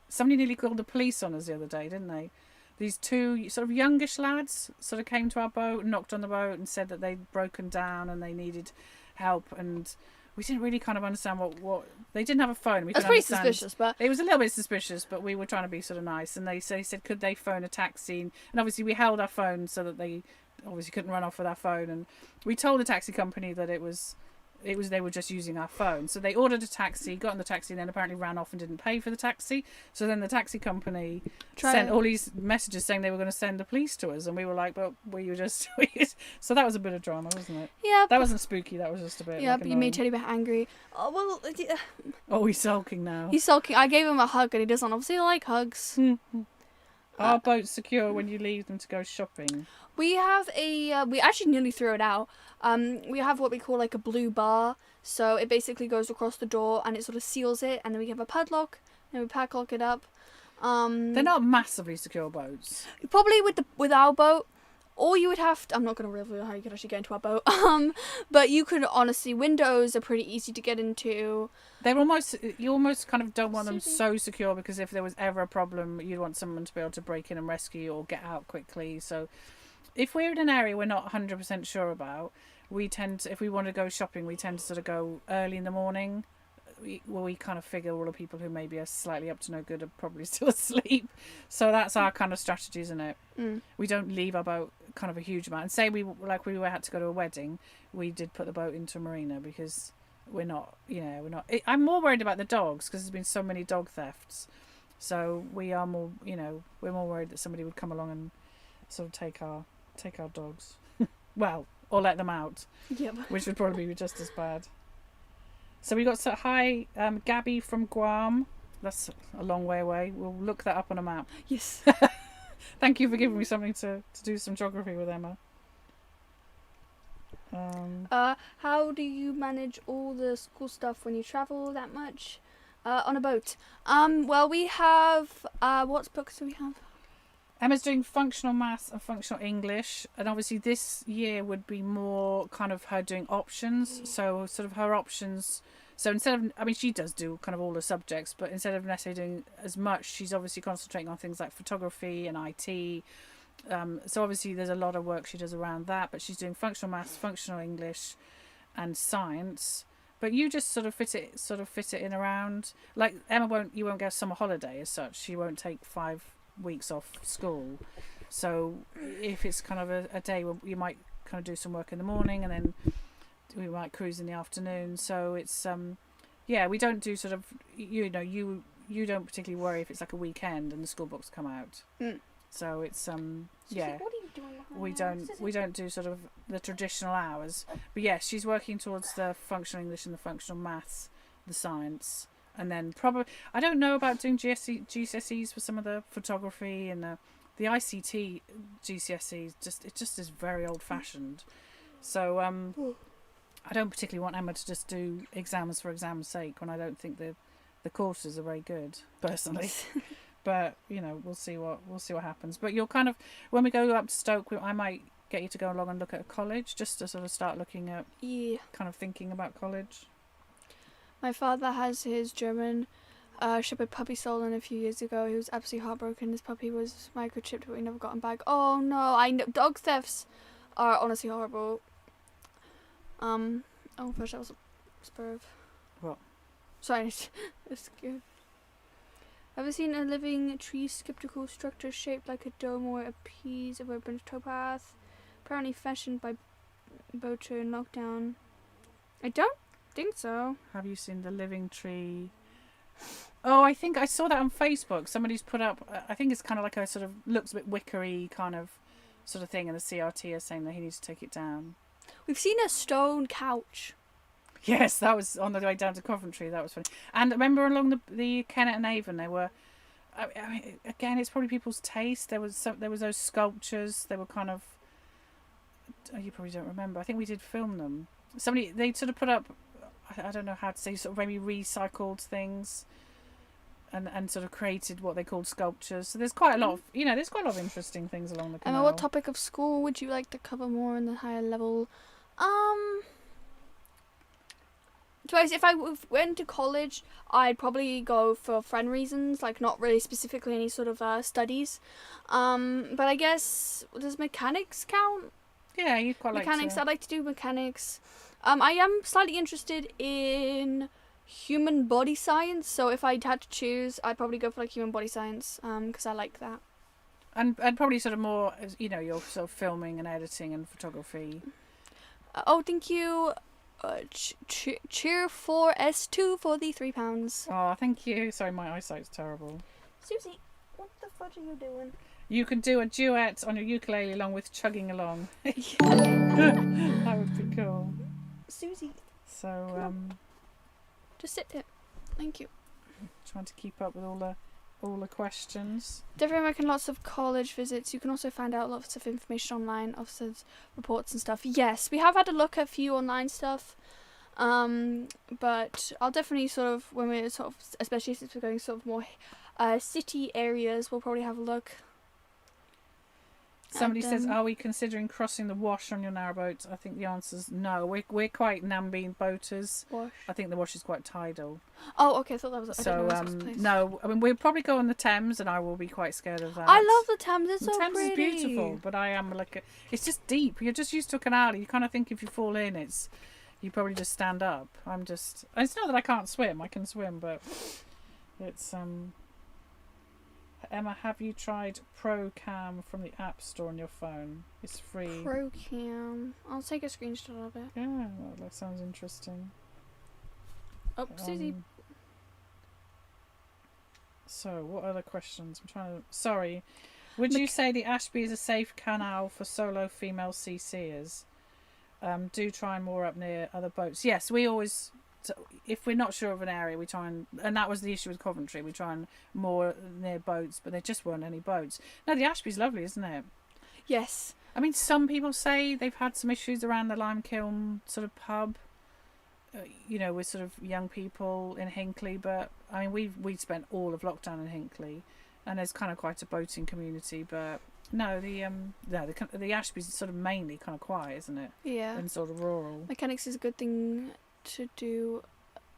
somebody nearly called the police on us the other day, didn't they? These 2 sort of youngish lads sort of came to our boat, knocked on the boat, and said that they'd broken down and they needed help. And we didn't really kind of understand what they didn't have a phone. It was pretty suspicious, but it was a little bit suspicious. But we were trying to be sort of nice, and they said could they phone a taxi? And obviously we held our phone so that they obviously couldn't run off with our phone. And we told the taxi company that it was they were just using our phone. So they ordered a taxi, got in the taxi, and then apparently ran off and didn't pay for the taxi. So then the taxi company sent all these messages saying they were going to send the police to us, and we were like, but we were just... So that was a bit of drama, wasn't it? Yeah. That wasn't spooky, that was just a bit... Yeah, but you made Teddy a bit angry. Oh, well... Oh, he's sulking now. He's sulking. I gave him a hug, and he doesn't obviously like hugs. Are boats secure when you leave them to go shopping? We have we actually nearly threw it out. We have what we call like a blue bar. So it basically goes across the door and it sort of seals it. And then we have a padlock and we padlock it up. They're not massively secure boats. Probably with our boat. Or you would have to, I'm not going to reveal how you could actually get into our boat. But you could honestly, windows are pretty easy to get into. You almost kind of don't want them so secure, because if there was ever a problem, you'd want someone to be able to break in and rescue you or get out quickly. So if we're in an area we're not 100% sure about, we tend to, if we want to go shopping, we tend to sort of go early in the morning, we kind of figure all the people who maybe are slightly up to no good are probably still asleep. So that's our kind of strategy, isn't it? We don't leave our boat kind of a huge amount. And say we had to go to a wedding, we did put the boat into a marina because we're not. I'm more worried about the dogs because there's been so many dog thefts. So we are more, we're more worried that somebody would come along and sort of take our dogs. Well, or let them out. Yep. Which would probably be just as bad. So we got hi, Gabby from Guam. That's a long way away. We'll look that up on a map. Yes. Thank you for giving me something to do some geography with, Emma. How do you manage all the school stuff when you travel that much on a boat? Well, we have what books do we have? Emma's doing functional maths and functional English, and obviously this year would be more kind of her doing options. So sort of her options. So instead of, she does do kind of all the subjects, but instead of necessarily doing as much, she's obviously concentrating on things like photography and IT. So obviously there's a lot of work she does around that, but she's doing functional maths, functional English, and science. But you just sort of fit it in around. Like Emma you won't get a summer holiday as such. She won't take 5 weeks off school. So if it's kind of a day where you might kind of do some work in the morning and then we might cruise in the afternoon. So it's we don't do sort of you don't particularly worry if it's like a weekend and the school books come out. So it's What are you doing? we don't do sort of the traditional hours. But yes, she's working towards the functional English and the functional maths, the science, and then probably I don't know about doing GCSEs for some of the photography and the ICT GCSEs. It just is very old fashioned. So I don't particularly want Emma to just do exams for exams' sake when I don't think the courses are very good personally. But we'll see what happens. But you're kind of when we go up to Stoke, I might get you to go along and look at a college just to sort of start looking at kind of thinking about college. My father has his German Shepherd puppy stolen a few years ago. He was absolutely heartbroken. His puppy was microchipped, but we never got him back. Oh no! I know dog thefts are honestly horrible. Oh gosh, that was a spur of. What? Sorry, it's good. Ever seen a living tree skeptical structure shaped like a dome or a piece of open towpath? Apparently fashioned by Bocher in lockdown. I don't think so. Have you seen the living tree? Oh, I think I saw that on Facebook. Somebody's put up. I think it's kind of like a sort of looks a bit wickery kind of sort of thing, and the CRT is saying that he needs to take it down. We've seen a stone couch. Yes, that was on the way down to Coventry. That was funny. And remember along the Kennet and Avon, they were. I mean, again, it's probably people's taste. There was those sculptures. They were kind of. Oh, you probably don't remember. I think we did film them. They sort of put up. I don't know how to say, sort of maybe recycled things, and sort of created what they called sculptures. So there's quite a lot of there's quite a lot of interesting things along the canal. Emma, what topic of school would you like to cover more in the higher level? If I went to college, I'd probably go for friend reasons, like not really specifically any sort of studies. But I guess, does mechanics count? Yeah, you'd quite like mechanics. to. I'd like to do mechanics. I am slightly interested in human body science, so if I had to choose, I'd probably go for like human body science, because I like that. And probably sort of more, your sort of filming and editing and photography. Thank you. Cheer for S2 for the £3. Oh, thank you. Sorry, my eyesight's terrible. Susie, what the fudge are you doing? You can do a duet on your ukulele along with chugging along. That would be cool. Susie. So, just sit there. Thank you. Trying to keep up with all the questions. Definitely making lots of college visits. You can also find out lots of information online, officers' reports and stuff. Yes, we have had a look at a few online stuff. But I'll definitely sort of, when we're sort of, especially since we're going sort of more city areas, we'll probably have a look. Somebody says, are we considering crossing the Wash on your narrowboat? I think the answer's no. We're quite Namby boaters. Wash. I think the Wash is quite tidal. Oh, okay. I thought that was. So no. I mean, we'll probably go on the Thames, and I will be quite scared of that. I love the Thames. It's the so Thames pretty. is beautiful, but I am it's just deep. You're just used to a canal. You kind of think if you fall in, you probably just stand up. It's not that I can't swim. I can swim, but it's Emma, have you tried ProCam from the App Store on your phone? It's free. ProCam. I'll take a screenshot of it. Yeah, that sounds interesting. Oh, Susie. So, what other questions? Sorry. Would you say the Ashby is a safe canal for solo female CCers? Do try and moor up near other boats. Yes, we always, if we're not sure of an area, we try and that was the issue with Coventry. We try and moor near boats, but there just weren't any boats. No, the Ashby's lovely, isn't it? Yes. I mean, some people say they've had some issues around the Limekiln sort of pub. With sort of young people in Hinckley, but I mean, we spent all of lockdown in Hinckley, and there's kind of quite a boating community. But no, the Ashby's sort of mainly kind of quiet, isn't it? Yeah. And sort of rural. Mechanics is a good thing to do.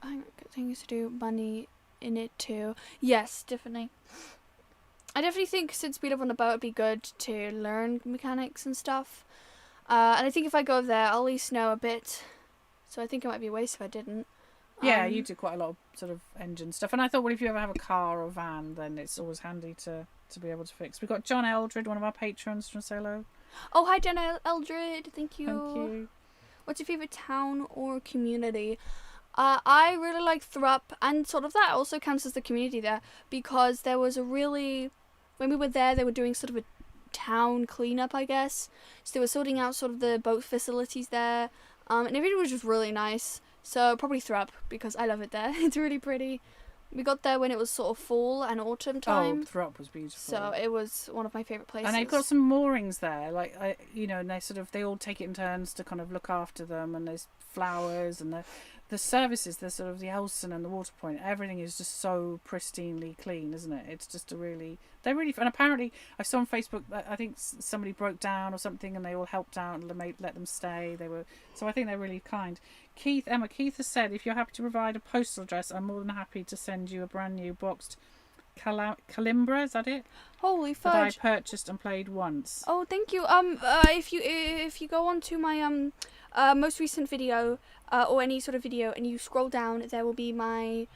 I think good thing is to do money in it too. Yes, definitely. I definitely think since we live on a boat, it'd be good to learn mechanics and stuff. And I think if I go there, I'll at least know a bit. So I think it might be a waste if I didn't. Yeah, you do quite a lot of sort of engine stuff. And I thought, well, if you ever have a car or van, then it's always handy to be able to fix. We've got John Eldred, one of our patrons, from Solo. Oh, hi, John Eldred. Thank you. Thank you. What's your favourite town or community? I really like Thrupp, and sort of that also counts as the community there, because there was when we were there, they were doing sort of a town cleanup, I guess. So they were sorting out sort of the boat facilities there. And everything was just really nice. So probably Thrupp, because I love it there. It's really pretty. We got there when it was sort of fall and autumn time. Oh, Thrupp was beautiful. So it was one of my favourite places. And they've got some moorings there, and they all take it in turns to kind of look after them. And there's flowers and the services, the sort of the Elson and the Waterpoint. Everything is just so pristinely clean, isn't it? It's just they're really. And apparently, I saw on Facebook that I think somebody broke down or something, and they all helped out and let them stay. So I think they're really kind. Keith has said, if you're happy to provide a postal address, I'm more than happy to send you a brand new boxed Calimbra. Is that it? Holy fudge! That I purchased and played once. Oh, thank you. If you go on to my most recent video, or any sort of video, and you scroll down, there will be my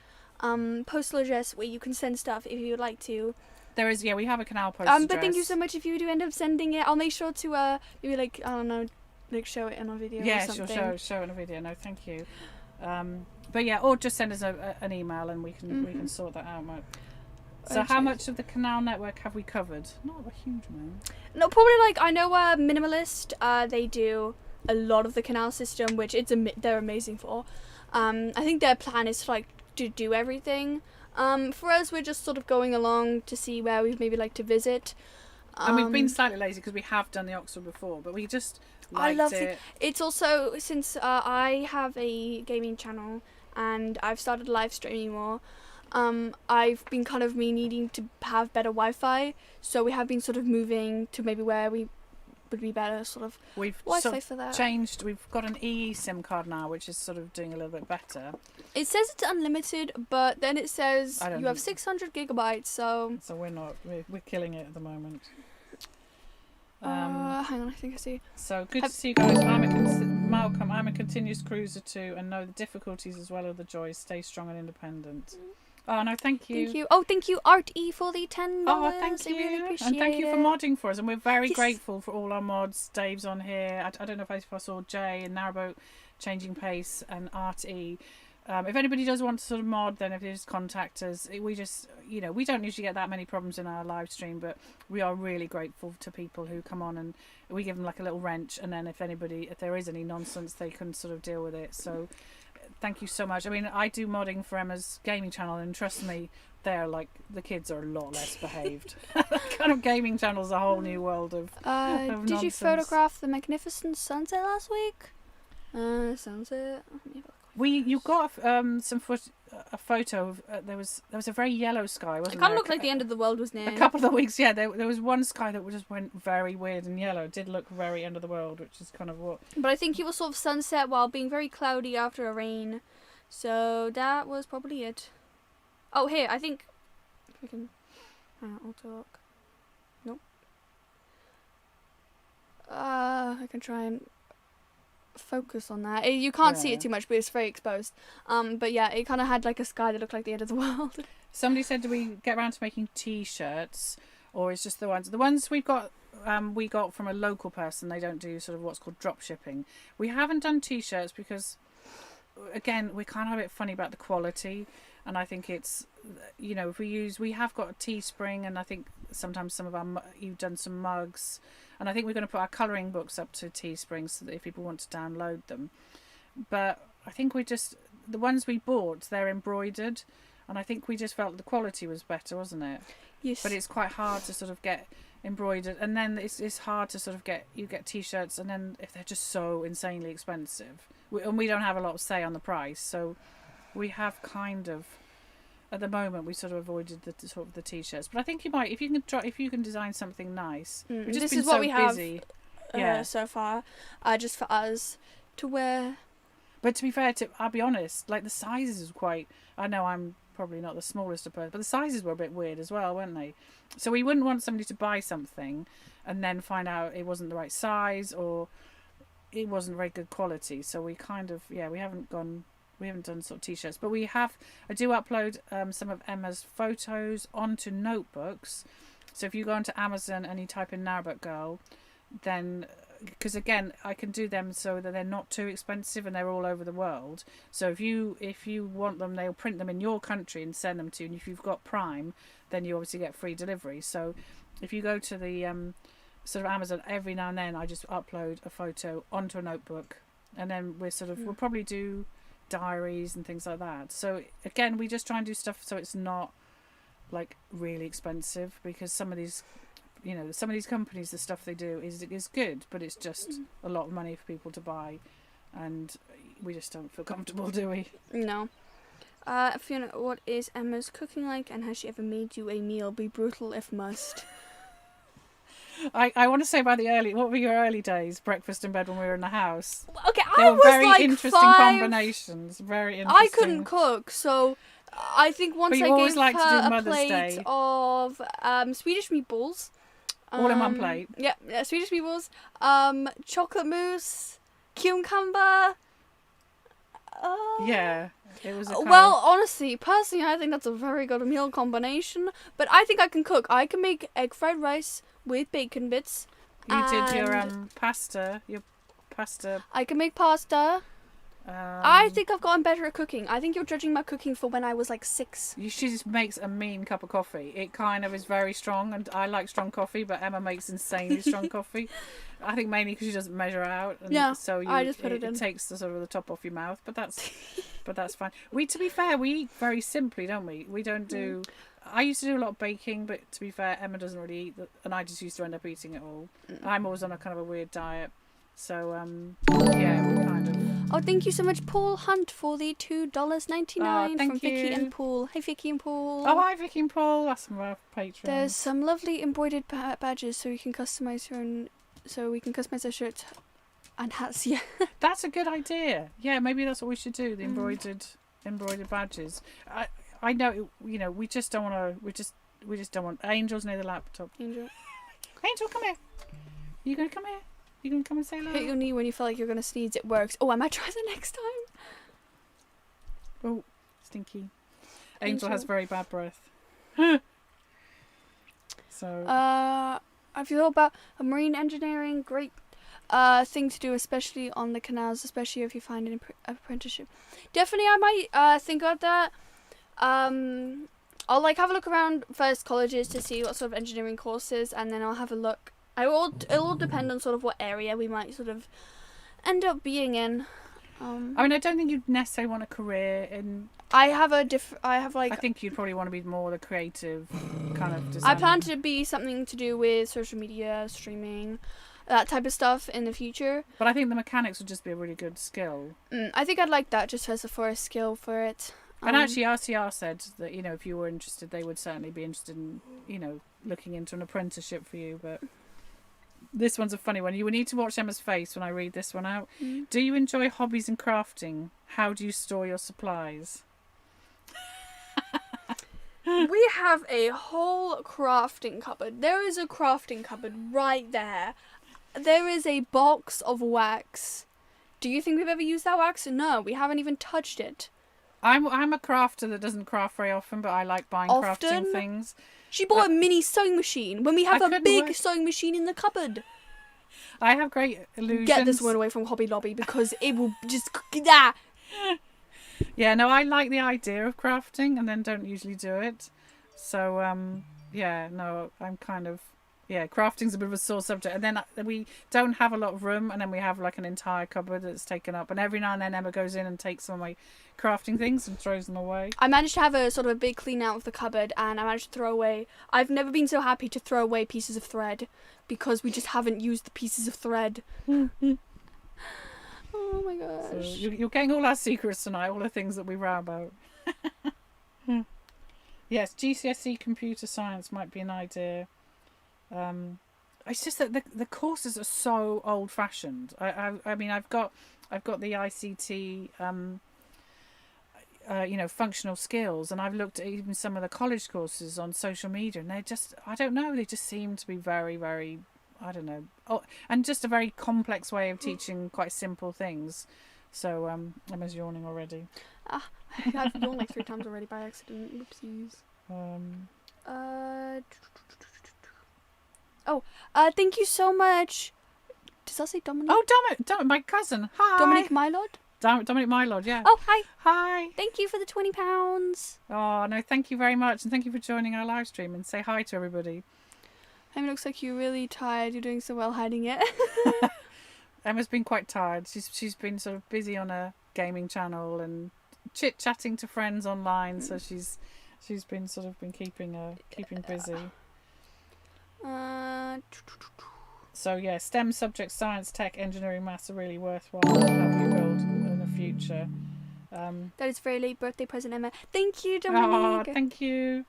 postal address where you can send stuff if you would like to. There is, we have a Canal postal address. But thank you so much if you do end up sending it. I'll make sure to maybe I don't know, show it in a video or something. Yeah, show it in a video. No, thank you. But yeah, or just send us an email and we can sort that out, mate. So how much of the Canal network have we covered? Not a huge amount. No, probably I know Minimalist, they do a lot of the Canal system, which they're amazing for. I think their plan is to do everything. For us, we're just sort of going along to see where we'd maybe like to visit. And we've been slightly lazy because we have done the Oxford before, but we just liked it. It's also, since I have a gaming channel and I've started live streaming more, I've been kind of needing to have better Wi-Fi, so we have been sort of moving to maybe where we would be better sort of Wi-Fi for that. Changed. We've got an EE SIM card now, which is sort of doing a little bit better. It says it's unlimited, but then it says you have 600 gigabytes. So we're killing it at the moment. Hang on, I think I see. So good to see you guys. Malcolm, I'm a continuous cruiser too, and know the difficulties as well as the joys. Stay strong and independent. Oh no, thank you. Thank you. Oh, thank you, Art E, for the $10. Oh, thank you. I really appreciate and thank you for it. modding for us. And we're very grateful for all our mods. Dave's on here. I don't know if I saw Jay and Narrowboat changing pace and Art E. If anybody does want to sort of mod, then if they just contact us. We just, we don't usually get that many problems in our live stream, but we are really grateful to people who come on and we give them a little wrench. And then if there is any nonsense, they can sort of deal with it. So thank you so much. I mean, I do modding for Emma's gaming channel, and trust me, they're the kids are a lot less behaved. Kind of gaming channel's a whole new world of Did nonsense. you photograph the magnificent sunset last week? Sunset. You got a photo of there was a very yellow sky, wasn't It there? kind of looked like the end of the world was near. A couple of weeks, yeah. There was one sky that just went very weird and yellow. It did look very end of the world, which is kind of what. But I think it was sort of sunset while being very cloudy after a rain, so that was probably it. Oh, here I think we can. Auto lock. Nope. I can try and. focus on that. You can't see Yeah. it too much, but it's very exposed. But yeah, it kind of had like a sky that looked like the end of the world. Somebody said, do we get around to making T-shirts, or is just the ones we've got? We got from a local person. They don't do sort of what's called drop shipping. We haven't done T-shirts because, again, we're kind of a bit funny about the quality, and I think it's, if we have got a Teespring, and I think sometimes you've done some mugs, and I think we're going to put our colouring books up to Teespring so that if people want to download them. But I think the ones we bought, they're embroidered, and I think we just felt the quality was better, wasn't it? Yes. But it's quite hard to sort of get embroidered, and then it's hard to sort of get T-shirts, and then if they're just so insanely expensive, and we don't have a lot of say on the price, so we have kind of, at the moment, we sort of avoided the T-shirts. But I think you might, if you can design something nice. We've just this been is what so we have busy. so far, just for us to wear. But to be fair, I'll be honest, like the sizes are quite. I know I'm probably not the smallest of person, but the sizes were a bit weird as well, weren't they? So we wouldn't want somebody to buy something and then find out it wasn't the right size or it wasn't very good quality. So we kind of, we haven't done sort of T-shirts, but I do upload some of Emma's photos onto notebooks. So if you go onto Amazon and you type in Narrowboat Girl, then, because again, I can do them so that they're not too expensive and they're all over the world. So if you want them, they'll print them in your country and send them to you. And if you've got Prime, then you obviously get free delivery. So if you go to the sort of Amazon, every now and then I just upload a photo onto a notebook, and then we'll probably do diaries and things like that. So again, we just try and do stuff so it's not like really expensive, because some of these companies, the stuff they do is good, but it's just a lot of money for people to buy, and we just don't feel comfortable, do we? No. Fiona, what is Emma's cooking like, and has she ever made you a meal? Be brutal if must. I want to say about what were your early days, breakfast in bed when we were in the house? Okay, They I were was very like interesting 5. combinations. Very interesting. I couldn't cook, so I think once you I always gave liked to her do a Mother's plate Day. of Swedish meatballs. All in one plate. Yeah, Swedish meatballs, chocolate mousse, cucumber. Yeah, it was. Honestly, personally, I think that's a very good meal combination. But I think I can cook. I can make egg fried rice with bacon bits. You did your pasta. I can make pasta. I think I've gotten better at cooking. I think you're judging my cooking for when I was like 6. She just makes a mean cup of coffee. It kind of is very strong, and I like strong coffee, but Emma makes insanely strong coffee. I think mainly because she doesn't measure out, and so I just put it in. It takes the sort of the top off your mouth. But that's fine. To be fair, we eat very simply, don't we? We don't do. I used to do a lot of baking, but to be fair, Emma doesn't really eat and I just used to end up eating it all. I'm always on a kind of a weird diet, so we kind of. Oh, thank you so much, Paul Hunt, for the $2.99 from Vicky and Paul. Hey, Vicky and Paul. Oh, hi, Vicky and Paul. That's my Patreon. There's some lovely embroidered badges, so you can customize your own. So we can customize our shirts and hats. Yeah, that's a good idea. Yeah, maybe that's what we should do. The embroidered badges. I know. We just don't want to. We just don't want. Angel's near the laptop. Angel, come here. You gonna come here? You gonna come and say hello? Hit your knee when you feel like you're gonna sneeze. It works. Oh, I might try that next time. Oh, stinky. Angel has very bad breath. So. Have you thought about a marine engineering? Great thing to do, especially on the canals, especially if you find an apprenticeship. Definitely, I might think about that. I'll have a look around first colleges to see what sort of engineering courses, and then I'll have a look. It'll all depend on sort of what area we might sort of end up being in. I don't think you'd necessarily want a career in. I think you'd probably want to be more the creative kind of design. I plan to be something to do with social media, streaming, that type of stuff in the future. But I think the mechanics would just be a really good skill. I think I'd like that just as a skill for it. And actually, RCR said that if you were interested, they would certainly be interested in looking into an apprenticeship for you. But this one's a funny one. You will need to watch Emma's face when I read this one out. Do you enjoy hobbies and crafting? How do you store your supplies? We have a whole crafting cupboard. There is a crafting cupboard right there. There is a box of wax Do you think we've ever used that wax? No, we haven't even touched it. I'm a crafter that doesn't craft very often, but I like buying crafting things. She bought a mini sewing machine when we have a big sewing machine in the cupboard. I have great illusions. Get this one away from Hobby Lobby because it will just... Ah. Yeah, no, I like the idea of crafting and then don't usually do it. So, yeah, no, I'm kind of... Yeah, crafting's a bit of a sore subject. And then we don't have a lot of room, and then we have like an entire cupboard that's taken up. And every now and then Emma goes in and takes some of my crafting things and throws them away. I managed to have a sort of a big clean out of the cupboard, and I managed to throw away... I've never been so happy to throw away pieces of thread because we just haven't used the pieces of thread. Oh my gosh. So you're getting all our secrets tonight, all the things that we row about. Yes, GCSE computer science might be an idea. It's just that the courses are so old fashioned. I mean, I've got the ICT, functional skills, and I've looked at even some of the college courses on social media, and they're just, I don't know, they just seem to be very, very, I don't know, and just a very complex way of teaching quite simple things. So Emma's yawning already. I've yawned like 3 times already by accident. Oopsies. Thank you so much. Does that say Dominic? Oh, Dominic, my cousin. Hi. Dominic Mylord? Dominic Mylord, yeah. Oh, hi. Hi. Thank you for the £20. Oh, no, thank you very much. And thank you for joining our live stream, and say hi to everybody. Emma, looks like you're really tired. You're doing so well hiding it. Emma's been quite tired. She's been sort of busy on a gaming channel and chit-chatting to friends online, so she's been keeping busy. So yeah, STEM subjects, science, tech, engineering, maths are really worthwhile to help you build in the future. That is a very late birthday present, Emma. Thank you, Dominique. Oh, thank you.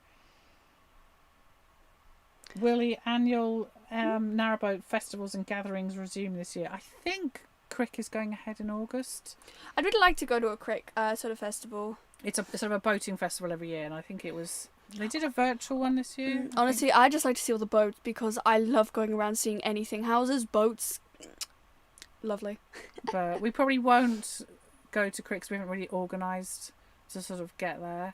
Will the annual Narrowboat festivals and gatherings resume this year? I think Crick is going ahead in August. I'd really like to go to a Crick sort of festival. It's a sort of a boating festival every year, and I think they did a virtual one this year. Honestly, I just like to see all the boats because I love going around seeing anything. Houses, boats, lovely. But we probably won't go to Crick because we haven't really organised to sort of get there.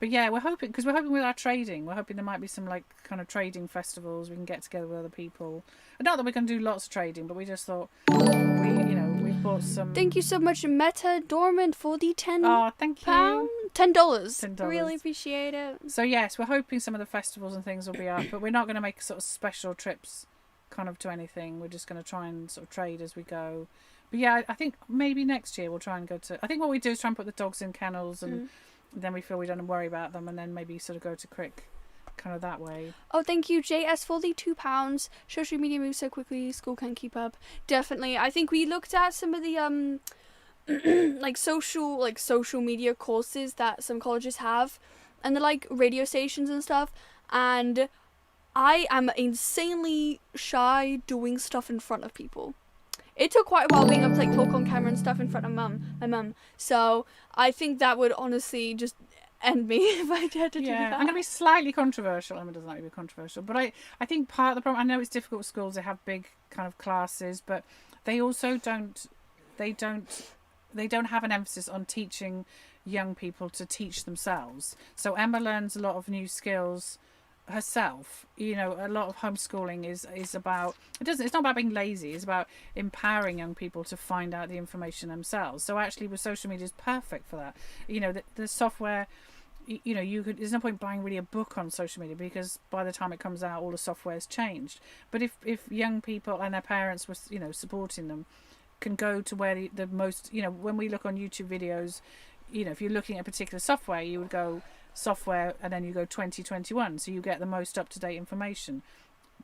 But yeah, we're hoping with our trading, we're hoping there might be some like kind of trading festivals we can get together with other people. And not that we're going to do lots of trading, but we just thought we've bought some. Thank you so much, Meta Dormant, for the $10. Oh, thank you. $10. Really appreciate it. So yes, we're hoping some of the festivals and things will be up, but we're not going to make sort of special trips, kind of to anything. We're just going to try and sort of trade as we go. But yeah, I think maybe next year we'll try and go to. I think what we do is try and put the dogs in kennels and. Then we feel we don't have to worry about them, and then maybe sort of go to Crick kind of that way. Oh, thank you, JS, for the £2. Social media moves so quickly, school can't keep up. Definitely. I think we looked at some of the social media courses that some colleges have, and they're like radio stations and stuff, and I am insanely shy doing stuff in front of people. It took quite a while being able to like talk on camera and stuff in front of my mum. So I think that would honestly just end me if I had to do that. Yeah, I'm going to be slightly controversial. Emma doesn't like to be controversial, but I think part of the problem, I know it's difficult with schools, they have big kind of classes, but they also don't have an emphasis on teaching young people to teach themselves. So Emma learns a lot of new skills herself. A lot of homeschooling is about it's not about being lazy, it's about empowering young people to find out the information themselves. So actually with social media is perfect for that. The software, there's no point buying really a book on social media because by the time it comes out all the software's changed. But if young people and their parents were supporting them, can go to where the most, when we look on YouTube videos, if you're looking at a particular software, you would go software and then you go 2021, so you get the most up-to-date information.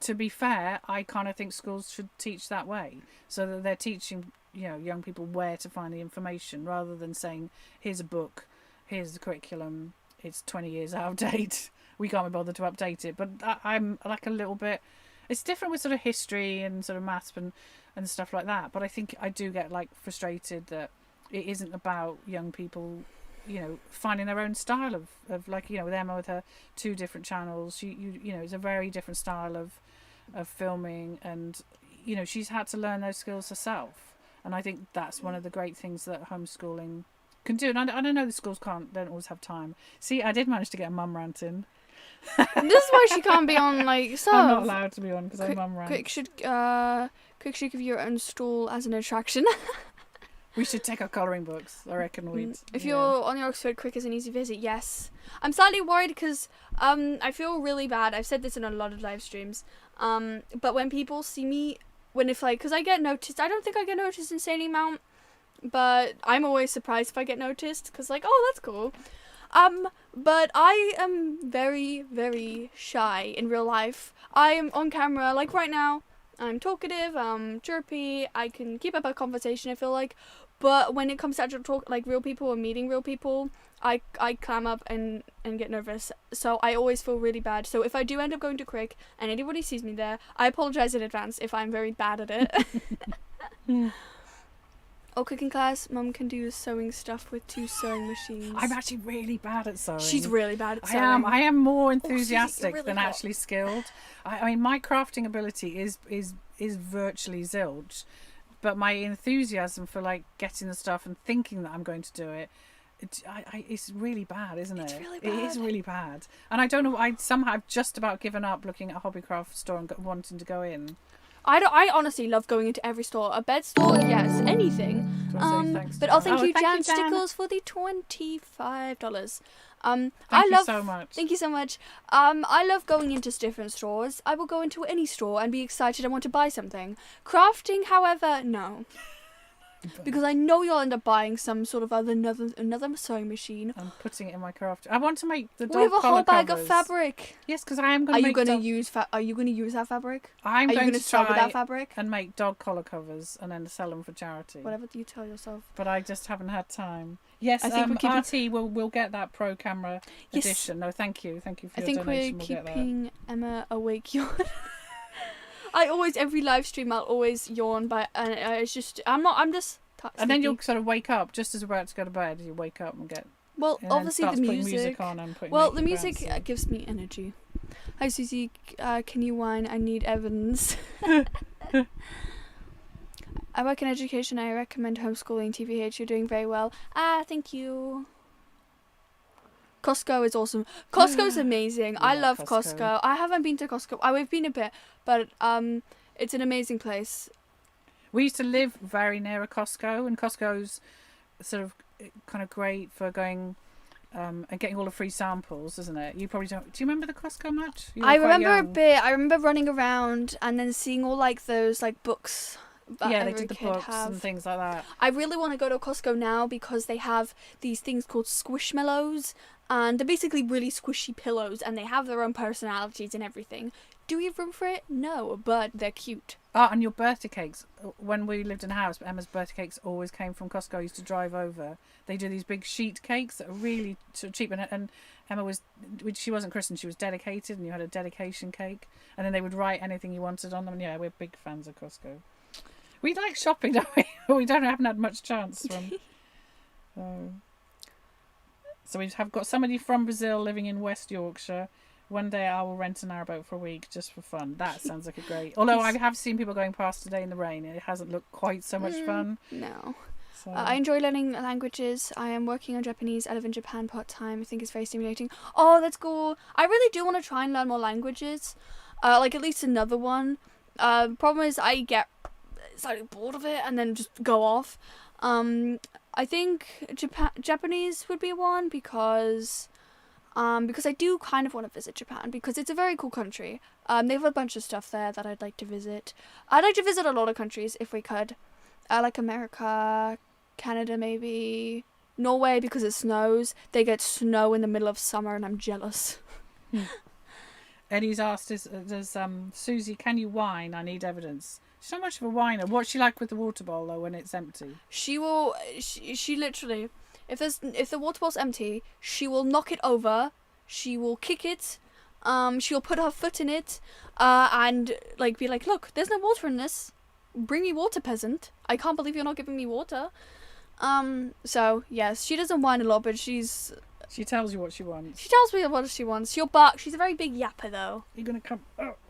To be fair, I kind of think schools should teach that way, so that they're teaching young people where to find the information rather than saying here's a book, here's the curriculum, it's 20 years out of date, we can't be bothered to update it. But I'm like a little bit, it's different with sort of history and sort of maths and stuff like that, but I think I do get like frustrated that it isn't about young people finding their own style of like with Emma with her 2 different channels, it's a very different style of filming, and she's had to learn those skills herself, And I think that's one of the great things that homeschooling can do. And I don't know the schools don't always have time. See, I did manage to get a mum rant in. This is why she can't be on like stuff. I'm not allowed to be on because I'm mum rant. Quick should give your own stall as an attraction. We should take our colouring books. I reckon we'd. If you're on your Oxford, Quick is an easy visit. Yes, I'm slightly worried because I feel really bad. I've said this in a lot of live streams. But when people see me, because I get noticed, I don't think I get noticed insanely amount, but I'm always surprised if I get noticed because oh, that's cool. But I am very, very shy in real life. I am on camera, like right now. I'm talkative, I'm chirpy, I can keep up a conversation, I feel like. But when it comes to actual talk, like real people or meeting real people, I clam up and get nervous. So I always feel really bad. So if I do end up going to Crick and anybody sees me there, I apologise in advance if I'm very bad at it. Or cooking class, Mum can do sewing stuff with 2 sewing machines. I'm actually really bad at sewing. She's really bad at sewing. I am more enthusiastic really than hot. actually skilled. I mean, my crafting ability is virtually zilch, but my enthusiasm for getting the stuff and thinking that I'm going to do it, it's really bad, isn't it? It's really bad. It is really bad. And I don't know. I've just about given up looking at a hobbycraft store and wanting to go in. I honestly love going into every store. A bed store, yes, anything. Do you want to say thanks to But I'll Jan? thank you, Thank Jan you, Jan. Stickles, for the $25. Thank you so much. Thank you so much. I love going into different stores. I will go into any store and be excited I want to buy something. Crafting, however, no. Because I know you'll end up buying some sort of another sewing machine. I'm putting it in my craft. I want to make the dog We have a collar whole bag covers. of fabric. Yes, because I am going Are to you make going to use that fabric? I'm Are you going to to sew with try that fabric? and make dog collar covers and then sell them for charity. Whatever you tell yourself. But I just haven't had time. Yes, I think we're RT we'll get that pro camera Yes. edition. No, thank you for I your think donation. we're We'll get that. keeping Emma awake yawn. Every live stream I'll always yawn, but I'm just And then sleepy. you'll sort of wake up just as we're about to go to bed. You wake up and get. Well, And obviously then the starts putting music. on and putting Well, the makeup music on, so. gives me energy. Hi Susie, can you whine? I need Evans. I work in education. I recommend homeschooling. TVH, you're doing very well. Thank you. Costco is awesome. Costco's amazing. I love Costco. I haven't been to Costco. We've been a bit, but it's an amazing place. We used to live very near a Costco, and Costco's sort of kind of great for going and getting all the free samples, isn't it? You probably don't. Do you remember the Costco much? You were I quite remember a young. bit. I remember running around and then seeing all those books. That Yeah, they every did the kid books have. and things like that. I really want to go to Costco now because they have these things called squishmallows, and they're basically really squishy pillows, and they have their own personalities and everything. Do we have room for it? No, but they're cute. Oh, and your birthday cakes. When we lived in a house, Emma's birthday cakes always came from Costco. I used to drive over. They do these big sheet cakes that are really sort of cheap. And Emma she wasn't christened, she was dedicated, and you had a dedication cake. And then they would write anything you wanted on them. And yeah, we're big fans of Costco. We like shopping, don't we? We haven't had much chance from. So we have got somebody from Brazil living in West Yorkshire. One day I will rent a narrowboat for a week just for fun. That sounds like a great. Although I have seen people going past today in the rain, it hasn't looked quite so much fun. No. So. I enjoy learning languages. I am working on Japanese. I live in Japan part-time. I think it's very stimulating. Oh, that's cool. I really do want to try and learn more languages. At least another one. The problem is I get slightly bored of it and then just go off. I think Japanese would be one because I do kind of want to visit Japan because it's a very cool country. They have a bunch of stuff there that I'd like to visit. I'd like to visit a lot of countries if we could. Like America, Canada maybe, Norway because it snows. They get snow in the middle of summer and I'm jealous. Eddie's asked, does Susie, can you whine? I need evidence. She's not much of a whiner. What's she like with the water bowl though when it's empty? She literally, if the water bowl's empty, she will knock it over. She will kick it. She'll put her foot in it, and be like, look, there's no water in this. Bring me water, peasant. I can't believe you're not giving me water. So yes, she doesn't whine a lot, but she tells you what she wants. She tells me what she wants. She'll bark. She's a very big yapper though. You're gonna come.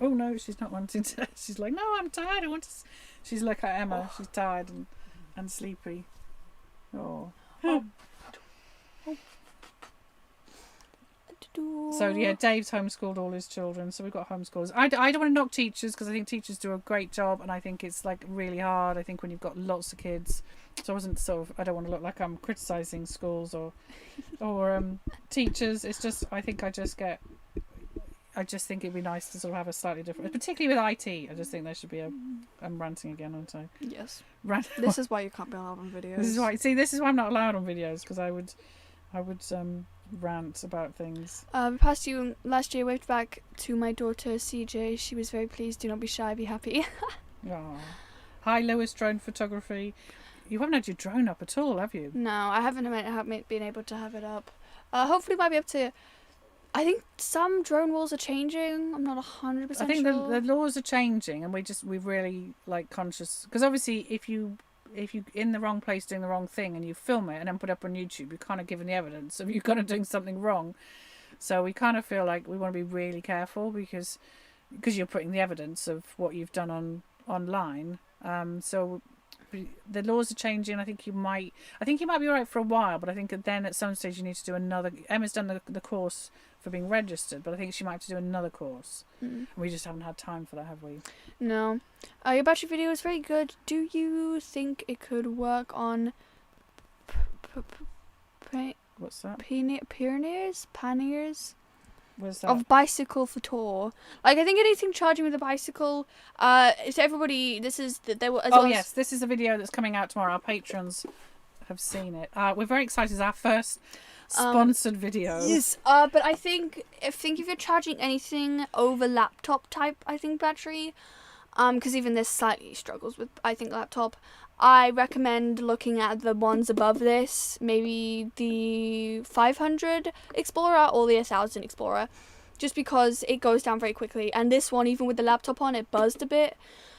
Oh no, she's not wanting to. She's like, no, I'm tired. I want to. She's like Emma. She's tired and sleepy. Oh. So yeah, Dave's homeschooled all his children, so we've got homeschoolers. I don't want to knock teachers because I think teachers do a great job, and I think it's like really hard. I think when you've got lots of kids, so I don't want to look like I'm criticising schools or teachers. It's just I just think it'd be nice to sort of have a slightly different, particularly with IT. I just think there should be I'm ranting again, aren't I? Yes. This is why you can't be allowed on videos. This is why I'm not allowed on videos, because I would rant about things. We passed you last year. Waved back to my daughter CJ. She was very pleased. Do not be shy. Be happy. Oh. Hi, Lewis, drone photography. You haven't had your drone up at all, have you? No, I haven't been able to have it up. Hopefully, might be able to. I think some drone rules are changing. I'm not 100% sure. I think the laws are changing, and we're really like conscious, because obviously if you in the wrong place doing the wrong thing and you film it and then put it up on YouTube, you're kind of giving the evidence of you kind of doing something wrong. So we kind of feel like we want to be really careful because you're putting the evidence of what you've done online. So the laws are changing. I think you might be all right for a while, but I think then at some stage you need to do another. Emma's done the course for being registered, but I think she might have to do another course. We just haven't had time for that, have we? No. Your battery video is very good. Do you think it could work on What's that? panniers What's that? of bicycle for tour? Like, I think anything charging with a bicycle. To everybody, this is there were. Yes, this is a video that's coming out tomorrow. Our patrons have seen it. We're very excited. It's our first sponsored video. Yes. But I think if you're charging anything over laptop type, battery, because even this slightly struggles with laptop. I recommend looking at the ones above this, maybe the 500 Explorer or the 1000 Explorer, just because it goes down very quickly. And this one, even with the laptop on, it buzzed a bit.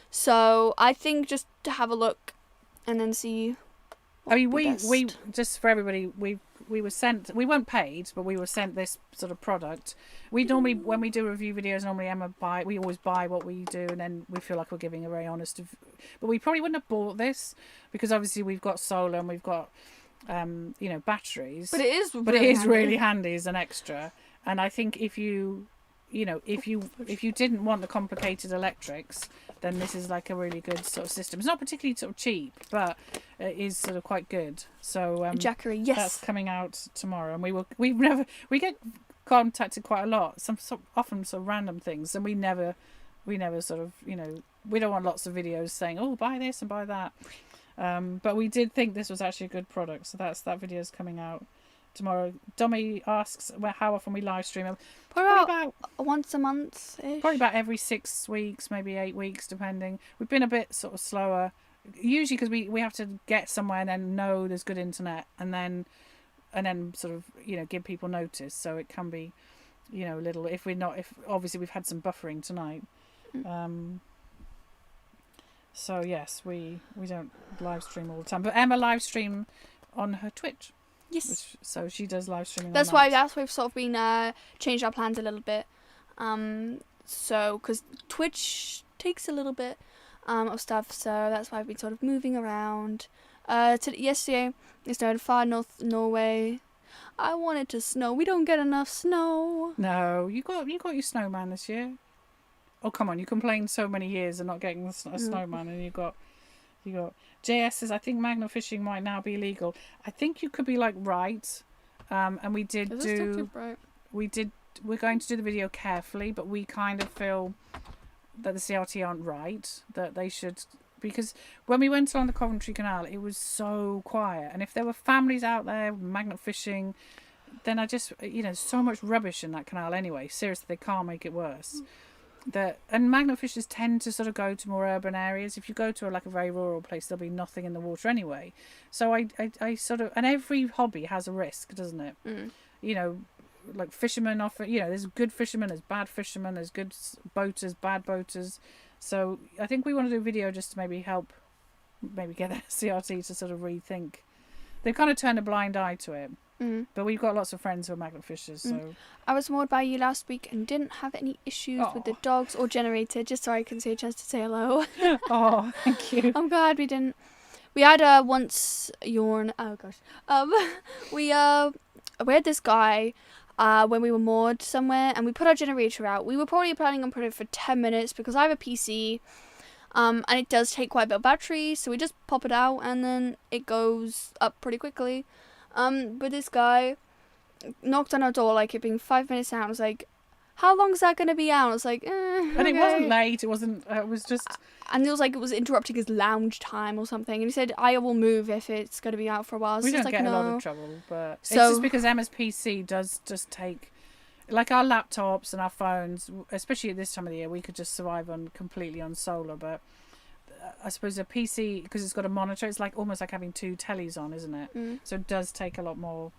So I think just to have a look and then see. We just for everybody, we were sent. We weren't paid, but we were sent this sort of product. We normally, when we do review videos, Emma we always buy what we do, and then we feel like we're giving a very honest. But we probably wouldn't have bought this because obviously we've got solar and we've got, batteries. But it is really handy as an extra. And I think if you didn't want the complicated electrics, then this is like a really good sort of system. It's not particularly sort of cheap, but it is sort of quite good. So Jackery, yes, that's coming out tomorrow, and we get contacted quite a lot, often sort of random things, and we never sort of we don't want lots of videos saying buy this and buy that, but we did think this was actually a good product, so that video's coming out tomorrow. Dummy asks how often we live stream. Probably about once a month. Probably about every 6 weeks, maybe 8 weeks, depending. We've been a bit sort of slower, usually because we have to get somewhere and then know there's good internet, and then sort of give people notice. So it can be a little if obviously we've had some buffering tonight. So yes, we don't live stream all the time, but Emma live stream on her Twitch. Yes. So she does live streaming. That's why we've sort of been changed our plans a little bit. So because Twitch takes a little bit of stuff, so that's why I've been sort of moving around. Yesterday it snowed far north Norway. I wanted to snow. We don't get enough snow. No, you got your snowman this year. Oh come on! You complained so many years of not getting a snowman, and you got. JS says, I think magnet fishing might now be illegal. I think you could be right. And we did we're going to do the video carefully, but we kind of feel that the CRT aren't right, that they should, because when we went along the Coventry Canal, it was so quiet. And if there were families out there magnet fishing, then I just, so much rubbish in that canal anyway. Seriously, they can't make it worse. And magnet fishers tend to sort of go to more urban areas. If you go to a very rural place, there'll be nothing in the water anyway. So I sort of, and every hobby has a risk, doesn't it? Like fishermen often, there's good fishermen, there's bad fishermen, there's good boaters, bad boaters. So I think we want to do a video just to maybe help, get the CRT to sort of rethink. They've kind of turned a blind eye to it. But we've got lots of friends who are magnet fishers. So I was moored by you last week and didn't have any issues with the dogs or generator, just so I can say a chance to say hello. Oh, thank you. I'm glad we didn't. We had once yawn. Oh gosh. We had this guy when we were moored somewhere, and we put our generator out. We were probably planning on putting it for 10 minutes because I have a PC, and it does take quite a bit of battery. So we just pop it out, and then it goes up pretty quickly. But this guy knocked on our door like it being 5 minutes out. I was like, "How long is that gonna be out?" I was like, And it wasn't late. It wasn't. It was just. And it was like it was interrupting his lounge time or something. And he said, "I will move if it's going to be out for a while." So We don't like, get no. a lot of trouble, but it's So- just because Emma's PC does just take, like our laptops and our phones, especially at this time of the year, we could just survive on completely on solar. But I suppose a PC, because it's got a monitor, it's like almost like having two tellies on, isn't it? So it does take a lot more.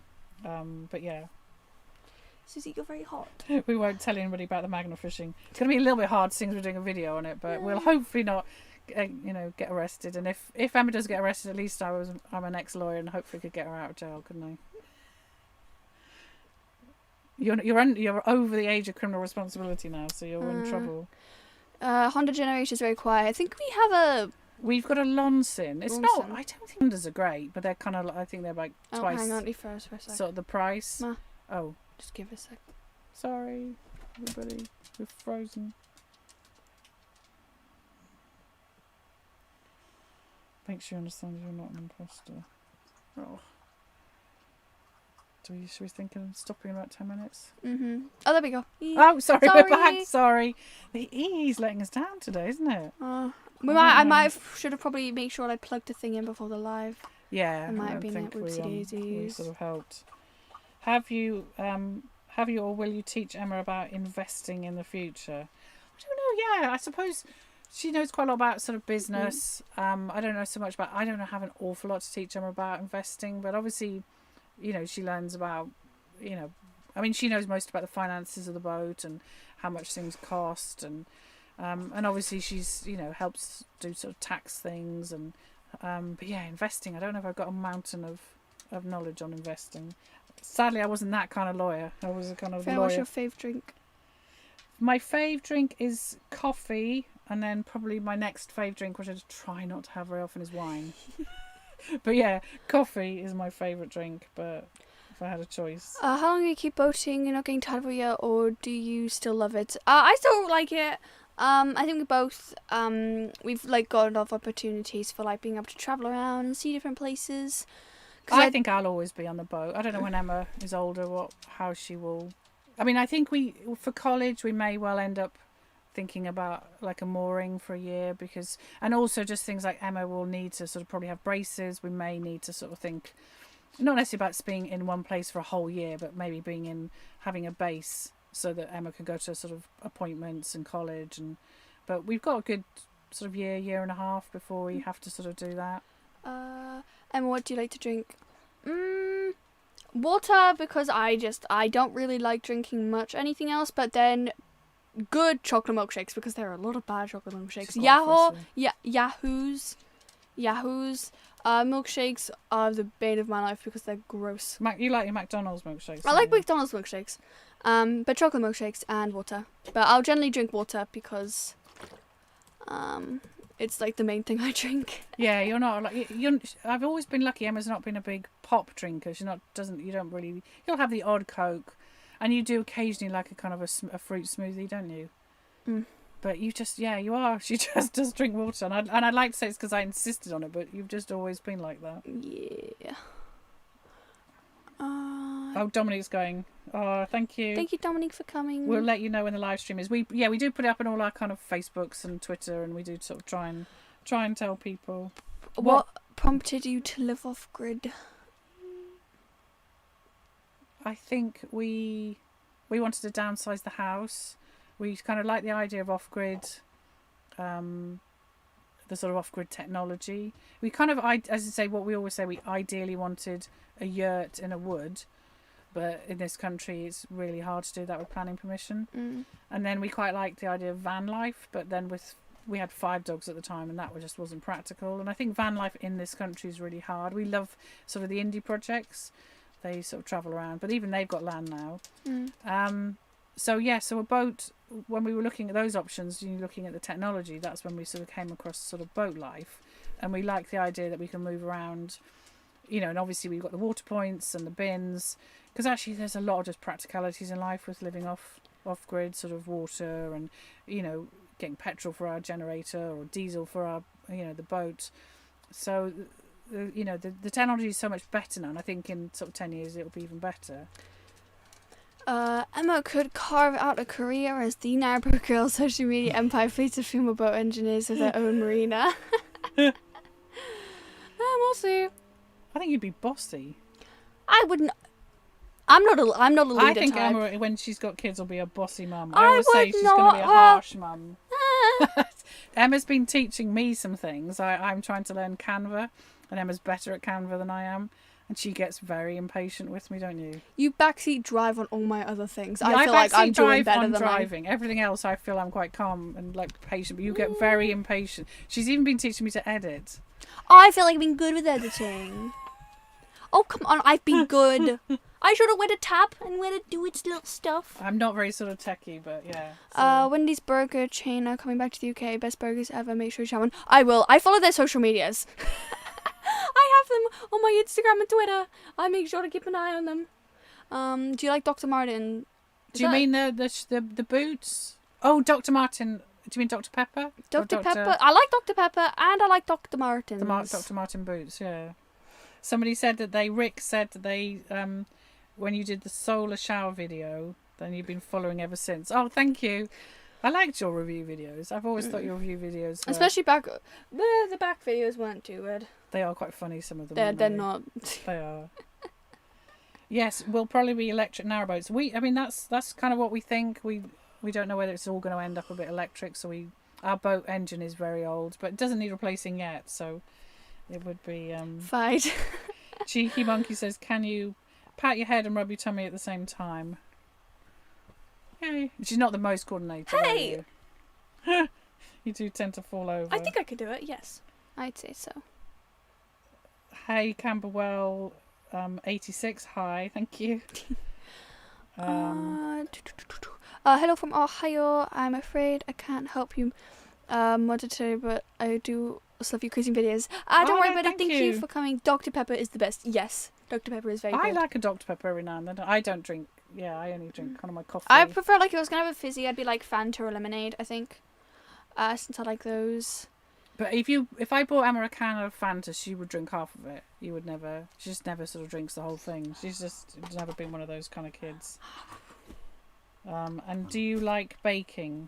But yeah, Susie, you're very hot. we won't tell anybody about the magnet fishing. It's going to be a little bit hard since we're doing a video on it, but we'll hopefully not, get arrested. And if Emma does get arrested, at least I'm an ex-lawyer and hopefully could get her out of jail, couldn't I? You're over the age of criminal responsibility now, so you're in trouble. Honda generator is very quiet. I think we have We've got a Lonsin. It's not. Lonsin. I don't think Hondas are great, but they're kind of. I think they're like twice. hang on, first for a sec. Sort of the price. Ma. Oh, Just give it a sec. sorry, everybody. We're frozen. Make sure you understand you're not an imposter. Oh. Should we think of stopping in about 10 minutes? Oh, there we go. Oh, sorry, we're Sorry. back. Sorry. The E's letting us down today, isn't it? I should have probably made sure I plugged the thing in before the live. Yeah, It might I have been think it. Whoopsie we daisies. sort of helped. Have you or will you teach Emma about investing in the future? I don't know. Yeah, I suppose she knows quite a lot about sort of business. I don't know so much about. I don't have an awful lot to teach Emma about investing, but obviously, she learns about. I mean, she knows most about the finances of the boat and how much things cost, and obviously she's helps do sort of tax things and. But yeah, investing. I don't know if I've got a mountain of knowledge on investing. Sadly, I wasn't that kind of lawyer. I was a kind of lawyer. What's your fave drink? My fave drink is coffee, and then probably my next fave drink, which I just try not to have very often, is wine. But yeah, coffee is my favourite drink. But if I had a choice, How long do you keep boating? You're not getting tired of it yet, or do you still love it? I still like it. I think we both we've got a lot of opportunities for being able to travel around and see different places. I think I'll always be on the boat. I don't know when Emma is older how she will. I mean, I think for college we may well end up thinking about a mooring for a year and also just things like Emma will need to sort of probably have braces. We may need to sort of think not necessarily about being in one place for a whole year, but maybe having a base so that Emma can go to sort of appointments in college but we've got a good sort of year and a half before we have to sort of do that. Emma, what do you like to drink? Water, because I don't really like drinking much anything else, but then good chocolate milkshakes, because there are a lot of bad chocolate milkshakes. Yahoo's milkshakes are the bane of my life because they're gross. You like your McDonald's milkshakes? I like McDonald's milkshakes, but chocolate milkshakes and water. But I'll generally drink water because it's the main thing I drink. Yeah, you're not I've always been lucky. Emma's not been a big pop drinker. You'll have the odd Coke, and you do occasionally a kind of a fruit smoothie, don't you? But you are. She just does drink water, and I'd like to say it's because I insisted on it, but you've just always been like that. Yeah. Oh, Dominic's going. Oh, thank you. Thank you, Dominic, for coming. We'll let you know when the live stream is. We do put it up on all our kind of Facebooks and Twitter, and we do sort of try and tell people. What prompted you to live off grid? I think we wanted to downsize the house. We kind of like the idea of off grid, the sort of off grid technology. We kind of, as I say, what we always say, we ideally wanted a yurt in a wood. But in this country, it's really hard to do that with planning permission. And then we quite liked the idea of van life, but then we had 5 dogs at the time, and that just wasn't practical. And I think van life in this country is really hard. We love sort of the indie projects; they sort of travel around, but even they've got land now. So a boat. When we were looking at those options, looking at the technology, that's when we sort of came across sort of boat life. and we like the idea that we can move around, and obviously we've got the water points and the bins, because actually there's a lot of just practicalities in life with living off grid sort of water, and getting petrol for our generator or diesel for our the boat. So the technology is so much better now, and I think in sort of 10 years it'll be even better. Emma could carve out a career as the Narrowboat Girl social media empire fleet of female boat engineers with their own marina. We'll see. I think you'd be bossy. I wouldn't. I'm not a leader I think type. Emma, when she's got kids, will be a bossy mum. I I always say would she's going to be a not, harsh mum. Emma's been teaching me some things. I'm trying to learn Canva, and Emma's better at Canva than I am. And she gets very impatient with me, don't you? You backseat drive on all my other things. Yeah, I feel like I'm doing better than driving. Everything else, I feel I'm quite calm and patient. But you get very impatient. She's even been teaching me to edit. I feel like I've been good with editing. Oh, come on, I've been good. I showed it where to tap and where to do its little stuff. I'm not very sort of techie, but yeah. So. Wendy's Burger chain are coming back to the UK. Best burgers ever. Make sure you try one. I will. I follow their social medias. I have them on my Instagram and Twitter. I make sure to keep an eye on them. Do you like Dr. Martin? Do you mean the boots? Oh, Dr. Martin. Do you mean Dr. Pepper? Dr. Pepper. I like Dr. Pepper and I like Dr. Martens. Dr. Martin boots, yeah. Somebody said Rick said that they, when you did the solar shower video, then you've been following ever since. Oh, thank you. I liked your review videos. I've always thought your review videos were... Especially back... The back videos weren't too good. They are quite funny, some of them. They're not. They are. Yes, we'll probably be electric narrowboats. That's kind of what we think. We don't know whether it's all going to end up a bit electric, so our boat engine is very old, but it doesn't need replacing yet, so it would be... Fight. Cheeky Monkey says, can you pat your head and rub your tummy at the same time? Hey. She's not the most coordinated. Hey! You do tend to fall over. I think I could do it, yes. I'd say so. Hey, Camberwell, 86, hi, thank you. Hello from Ohio. I'm afraid I can't help you monitor, but I do love your crazy videos. Don't worry about it. Thank you for coming. Dr. Pepper is the best. Yes, Dr. Pepper is very good. I like a Dr. Pepper every now and then. I don't drink. Yeah, I only drink kind of my coffee. I prefer, like, if I was going to have a fizzy, I'd be like Fanta or lemonade, I think. Since I like those. But if I bought Emma a can of Fanta, she would drink half of it. She just never sort of drinks the whole thing. She's never been one of those kind of kids. And do you like baking?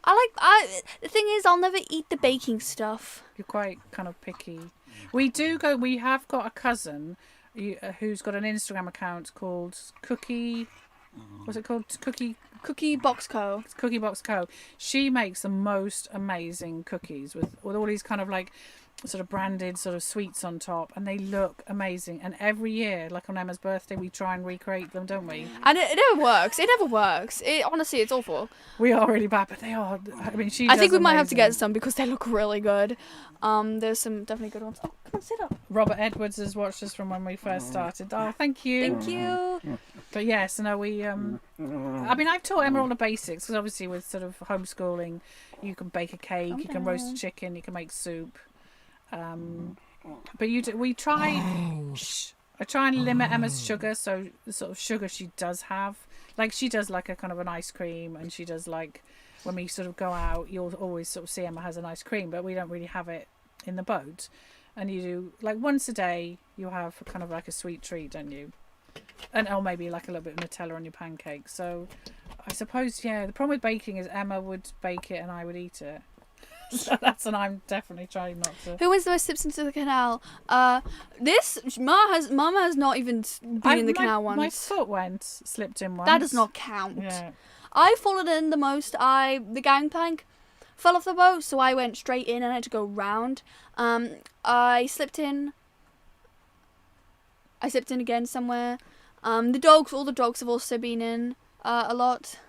The thing is, I'll never eat the baking stuff. You're quite kind of picky. We have got a cousin who's got an Instagram account called Cookie... What's it called? Cookie Box Co. It's Cookie Box Co. She makes the most amazing cookies with all these kind of like sort of branded sort of sweets on top, and they look amazing. And every year, like on Emma's birthday, we try and recreate them, don't we? And it never works. It never works. Honestly, it's awful. We are really bad, but they are. I mean, I think we might have to get some because they look really good. There's some definitely good ones. Oh, come on, sit up. Robert Edwards has watched us from when we first started. Oh, thank you. Thank you. But yes, no, we. I mean, I've taught Emma all the basics because obviously with sort of homeschooling, you can bake a cake, you can roast a chicken, you can make soup. But we try. I try and limit Emma's sugar, so the sort of sugar she does have, like she does like a kind of an ice cream, and she does like when we sort of go out, you'll always sort of see Emma has an ice cream, but we don't really have it in the boat. And you do like once a day, you have kind of like a sweet treat, don't you? And or maybe like a little bit of Nutella on your pancakes. So I suppose, yeah, the problem with baking is Emma would bake it and I would eat it. So I'm definitely trying not to. Who wins the most slips into the canal? Mama has not even been in the canal once. My foot slipped in once. That does not count. Yeah. I followed in the most. The gangplank fell off the boat, so I went straight in and I had to go round. I slipped in. Again somewhere. All the dogs have also been in a lot.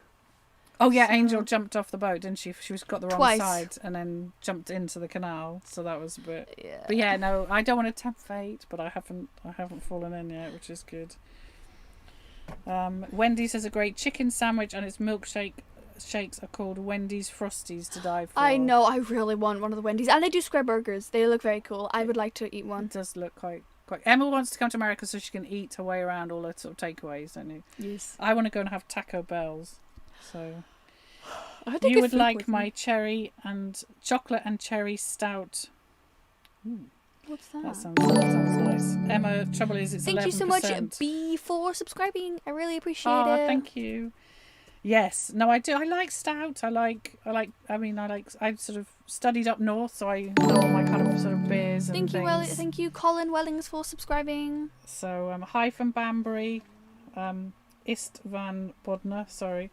Oh yeah, Angel jumped off the boat, didn't she? She got the wrong Twice. side and then jumped into the canal, so that was a bit. Yeah. But yeah, no, I don't want to tempt fate, but I haven't fallen in yet, which is good. Wendy says a great chicken sandwich and its milkshake shakes are called Wendy's Frosties to die for. I know. I really want one of the Wendy's, and they do square burgers. They look very cool. I would like to eat one. It does look quite. Emma wants to come to America so she can eat her way around all the sort of takeaways, don't you? Yes. I want to go and have Taco Bells. So I you would like my cherry and chocolate and cherry stout. Ooh, what's that? that sounds nice. Emma, trouble is it's 11%. Thank you so much, B, for subscribing. I really appreciate it. Oh, thank you. Yes, no, I do. I like stout. I sort of studied up north, so I know all my kind of sort of beers and things. Thank you, Colin Wellings, for subscribing. So, hi from Banbury, Ist van Bodner, sorry.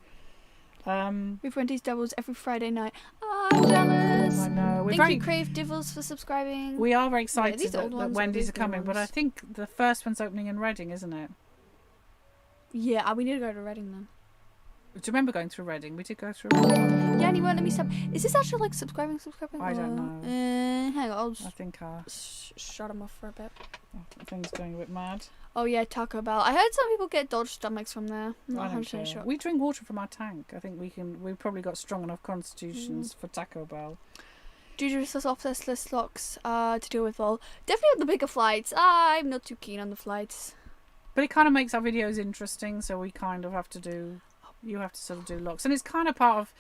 We've Wendy's doubles every Friday night. Oh, I'm jealous. I know. Thank you, Crave Divils, for subscribing. We are very excited that Wendy's are coming, but I think the first one's opening in Reading, isn't it? Yeah, we need to go to Reading then. Do you remember going through Reading? We did go through Reading. Yeah, and you won't let me stop. Is this actually like subscribing? I don't know. Hang on, I'll just I think shut him off for a bit. things going a bit mad. Oh yeah, Taco Bell. I heard some people get dodged stomachs from there. I'm not 100% sure. We drink water from our tank. I think we've probably got strong enough constitutions for Taco Bell. Juju's less locks to deal with all. Definitely on the bigger flights. I'm not too keen on the flights. But it kind of makes our videos interesting, so we kind of have to do. You have to sort of do locks, and it's kind of part of.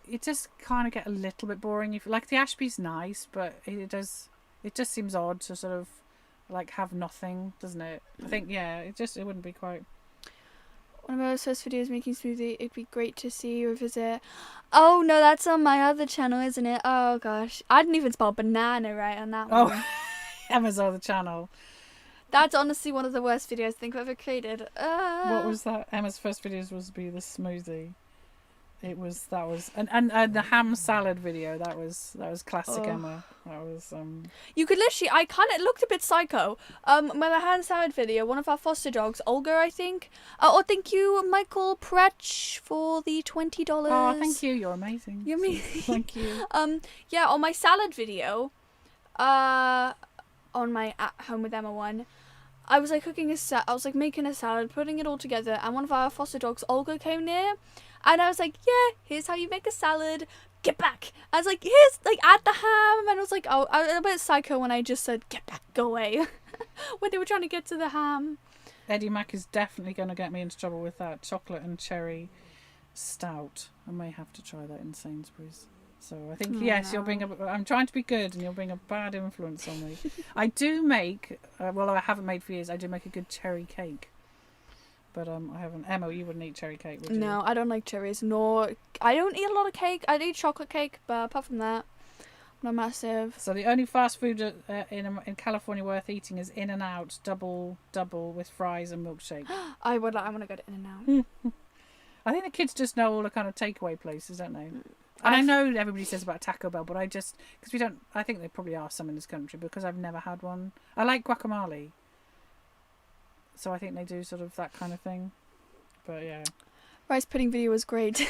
It just kind of get a little bit boring. If like the Ashby's nice, but it just seems odd to sort of like have nothing, doesn't it? I think it wouldn't be quite. One of my first videos making smoothie. It'd be great to see you revisit. Oh no, that's on my other channel, isn't it? Oh gosh, I didn't even spell banana right on that one. Oh, Emma's other channel. That's honestly one of the worst videos I think I've ever created. What was that? Emma's first videos was be the smoothie. That was and the ham salad video. That was classic Emma. That was You could literally. I kind of looked a bit psycho. With the ham salad video, one of our foster dogs, Olga, I think. Thank you, Michael Pratch, for the $20. Oh, thank you. You're amazing. You're amazing. Thank you. Yeah, on my salad video, on my At Home with Emma one, I was like I was like making a salad, putting it all together, and one of our foster dogs, Olga, came near, and I was like, yeah, here's how you make a salad. Get back. I was like, here's like add the ham, and I was like, oh, I was a bit psycho when I just said get back, go away, when they were trying to get to the ham. Eddie Mac is definitely going to get me into trouble with that chocolate and cherry stout. I may have to try that in Sainsbury's. So I think I'm trying to be good, and you'll bring a bad influence on me. I do make, I haven't made for years. I do make a good cherry cake, but I haven't. Emma, you wouldn't eat cherry cake, would you? No, I don't like cherries. Nor I don't eat a lot of cake. I eat chocolate cake, but apart from that, I'm not massive. So the only fast food in California worth eating is In-N-Out double with fries and milkshake. I want to go to In-N-Out. I think the kids just know all the kind of takeaway places, don't they? And I know everybody says about Taco Bell, but I just because we don't. I think there probably are some in this country because I've never had one. I like guacamole, so I think they do sort of that kind of thing. But yeah, rice pudding video was great.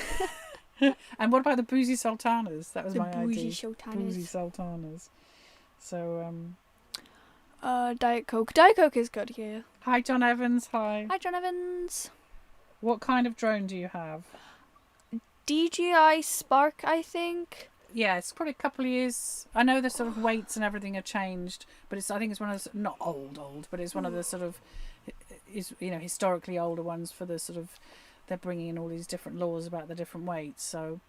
And what about the boozy sultanas? That was my idea. Boozy sultanas. So Diet Coke. Diet Coke is good here. Hi John Evans. Hi. Hi John Evans. What kind of drone do you have? DJI Spark, I think. Yeah, it's probably a couple of years. I know the sort of weights and everything have changed, but I think it's one of those, not old, but it's one of the sort of, historically older ones for the sort of, they're bringing in all these different laws about the different weights, so.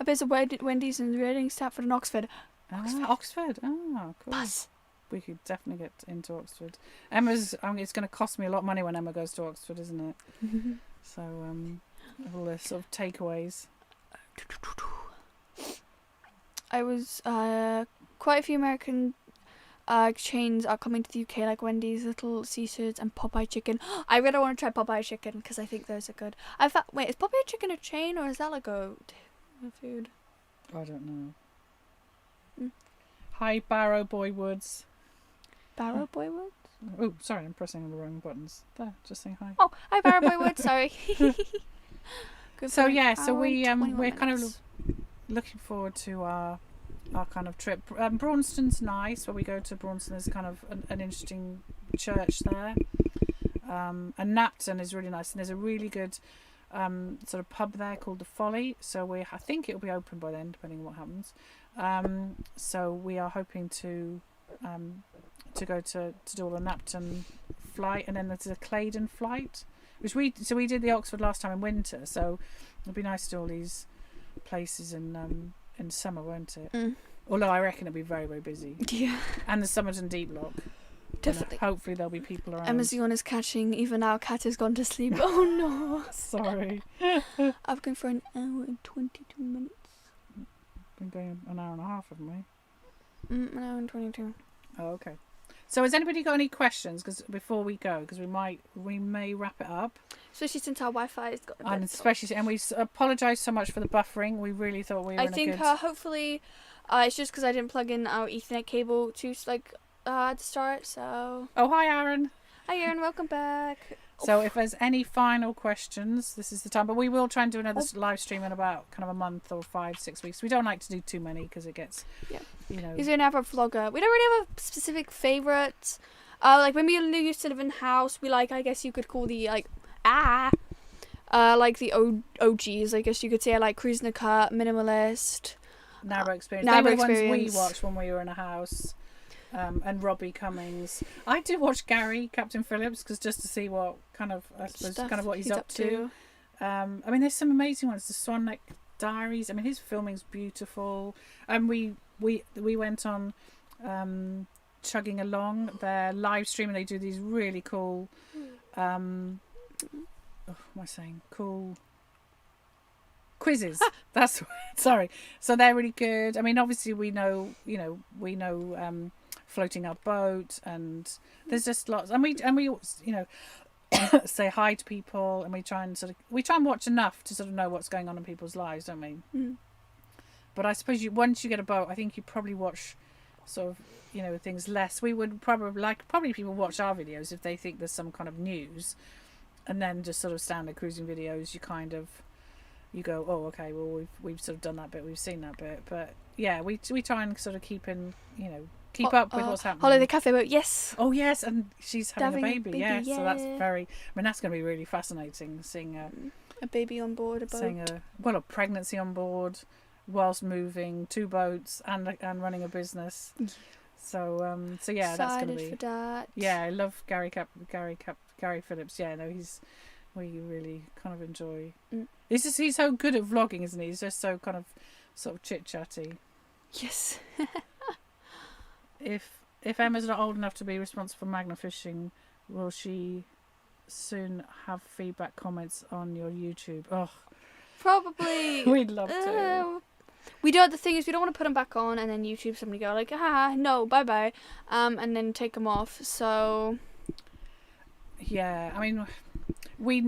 I bet it's Wendy's in Reading, Stafford and Oxford. Oxford. Oh, cool. Buzz. We could definitely get into Oxford. It's going to cost me a lot of money when Emma goes to Oxford, isn't it? So, all the sort of takeaways. I was quite a few American chains are coming to the UK, like Wendy's, Little Caesars, and Popeye Chicken. I really want to try Popeye Chicken because I think those are good. Wait, is Popeye Chicken a chain or is that like a food? I don't know. Hi, Barrow Boy Woods. Barrow Boy Woods? Oh, sorry, I'm pressing the wrong buttons. There, just saying hi. Oh, hi, Barrow Boy Woods. Sorry. So we're kind of looking forward to our kind of trip. Braunston's nice. Where we go to Braunston, there's kind of an interesting church there. And Napton is really nice, and there's a really good sort of pub there called the Folly. So I think it'll be open by then, depending on what happens. So we are hoping to go to do the Napton flight, and then there's a Claydon flight, which we did the Oxford last time in winter. So it'd be nice to do all these places in summer, won't it? Mm. Although I reckon it'll be very, very busy. Yeah. And the Somerton Deep Lock. Definitely. Hopefully there'll be people around. Emma's yawn is catching. Even now, Kat has gone to sleep. Oh no. Sorry. I've gone for an hour and 22 minutes. Been going an hour and a half, haven't we? An hour and 22. Oh, okay. So has anybody got any questions? Because before we go, because we may wrap it up. Especially since our Wi-Fi has got a bit. And we apologise so much for the buffering. We really thought we were. I think hopefully, it's just because I didn't plug in our Ethernet cable to at the start. So. Oh, hi, Aaron. Hi, Aaron. Welcome back. So if there's any final questions, this is the time. But we will try and do another live stream in about kind of a month or 5-6 weeks. We don't like to do too many because it gets, you know. He's gonna have a vlogger. We don't really have a specific favourite. Like when we used to live in house, we I guess you could call the like the OGs. I guess you could say like Cruise in the Cut, Minimalist, Narrow Experience. Narrow They were the Experience. ones we watched when we were in a house. And Robbie Cummings. I did watch Gary, Captain Phillips, because just to see what kind of, I suppose, kind of what he's up to. I mean, there's some amazing ones. The Swan Lake Diaries. I mean, his filming's beautiful. And we went on Chugging Along, their live stream, and they do these really cool. What am I saying? Cool quizzes. That's sorry. So they're really good. I mean, obviously we know. Floating Our Boat, and there's just lots, and we say hi to people, and we try and watch enough to sort of know what's going on in people's lives, don't we? Mm. But I suppose once you get a boat, I think you probably watch sort of things less. We would probably people watch our videos if they think there's some kind of news, and then just sort of standard cruising videos. You go, oh, okay, well we've sort of done that bit, we've seen that bit, but yeah, we try and sort of keep up with what's happening. Holiday Cafe Boat, yes. Oh yes, and she's having a baby. Yes, yeah. So that's that's going to be really fascinating, seeing a baby on board a boat. Seeing a pregnancy on board, whilst moving 2 boats and running a business. So yeah, that's going to be. For that. Yeah, I love Gary Phillips. Yeah, no, we really kind of enjoy. Mm. He's so good at vlogging, isn't he? He's just so kind of sort of chit chatty. Yes. If Emma's not old enough to be responsible for magna fishing, will she soon have feedback comments on your YouTube? Oh, probably. We'd love to. We do. The thing is, we don't want to put them back on, and then YouTube somebody go like, no, bye bye, and then take them off. So. Yeah, I mean, we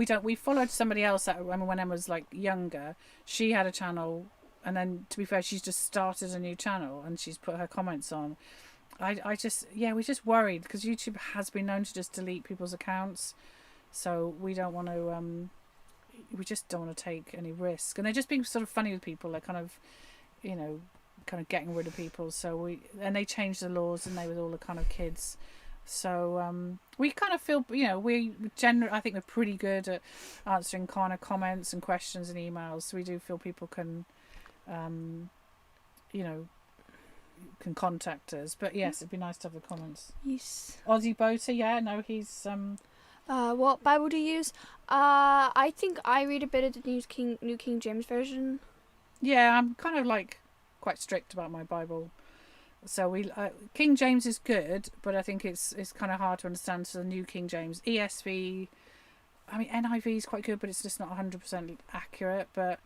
don't. We followed somebody else when Emma was like younger. She had a channel. And then, to be fair, she's just started a new channel and she's put her comments on. we're just worried because YouTube has been known to just delete people's accounts. So we don't want to, we just don't want to take any risk. And they're just being sort of funny with people. They're kind of, kind of getting rid of people. So they changed the laws and they with all the kind of kids. So we kind of feel, I think we're pretty good at answering kind of comments and questions and emails. So we do feel people can, can contact us. But yes, it'd be nice to have the comments. Yes. Aussie Boater, yeah, no, he's what Bible do you use? I think I read a bit of the New King James Version. Yeah, I'm kind of like quite strict about my Bible. So King James is good, but I think it's kind of hard to understand. So the New King James, ESV, I mean NIV is quite good, but it's just not 100% accurate. But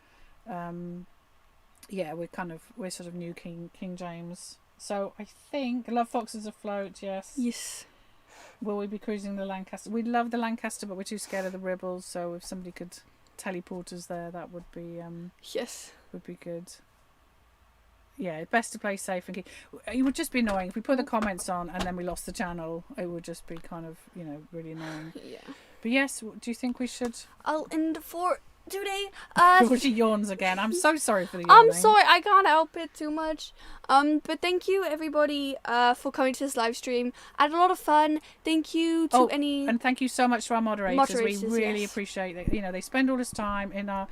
yeah, we're sort of New King James. So I think Love Foxes Afloat. Yes. Yes. Will we be cruising the Lancaster? We'd love the Lancaster, but we're too scared of the Ribbles. So if somebody could teleport us there, that would be yes, would be good. Yeah, best to play safe and keep. It would just be annoying if we put the comments on and then we lost the channel. It would just be kind of, really annoying. Yeah. But yes, do you think we should? I'll end for today. Before she yawns again. I'm so sorry for the I'm yawning. sorry, I can't help it too much. But thank you everybody for coming to this live stream. I had a lot of fun. Thank you to any and thank you so much to our moderators. We really yes. appreciate it. They spend all this time in our,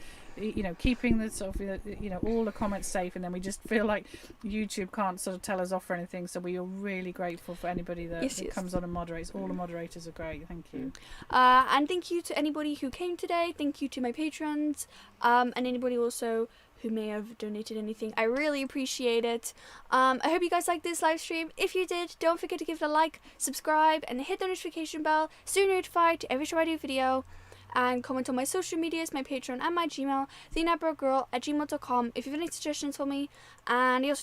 keeping the sort of, all the comments safe, and then we just feel like YouTube can't sort of tell us off or anything. So we are really grateful for anybody that comes on and moderates. All the moderators are great. Thank you. And thank you to anybody who came today. Thank you to my patrons, and anybody also who may have donated anything. I really appreciate it. I hope you guys liked this live stream. If you did, don't forget to give it a like, subscribe, and hit the notification bell so you're notified every time I do a video. And comment on my social medias, my Patreon, and my Gmail, thenarrowboatgirl@gmail.com if you have any suggestions for me. And I also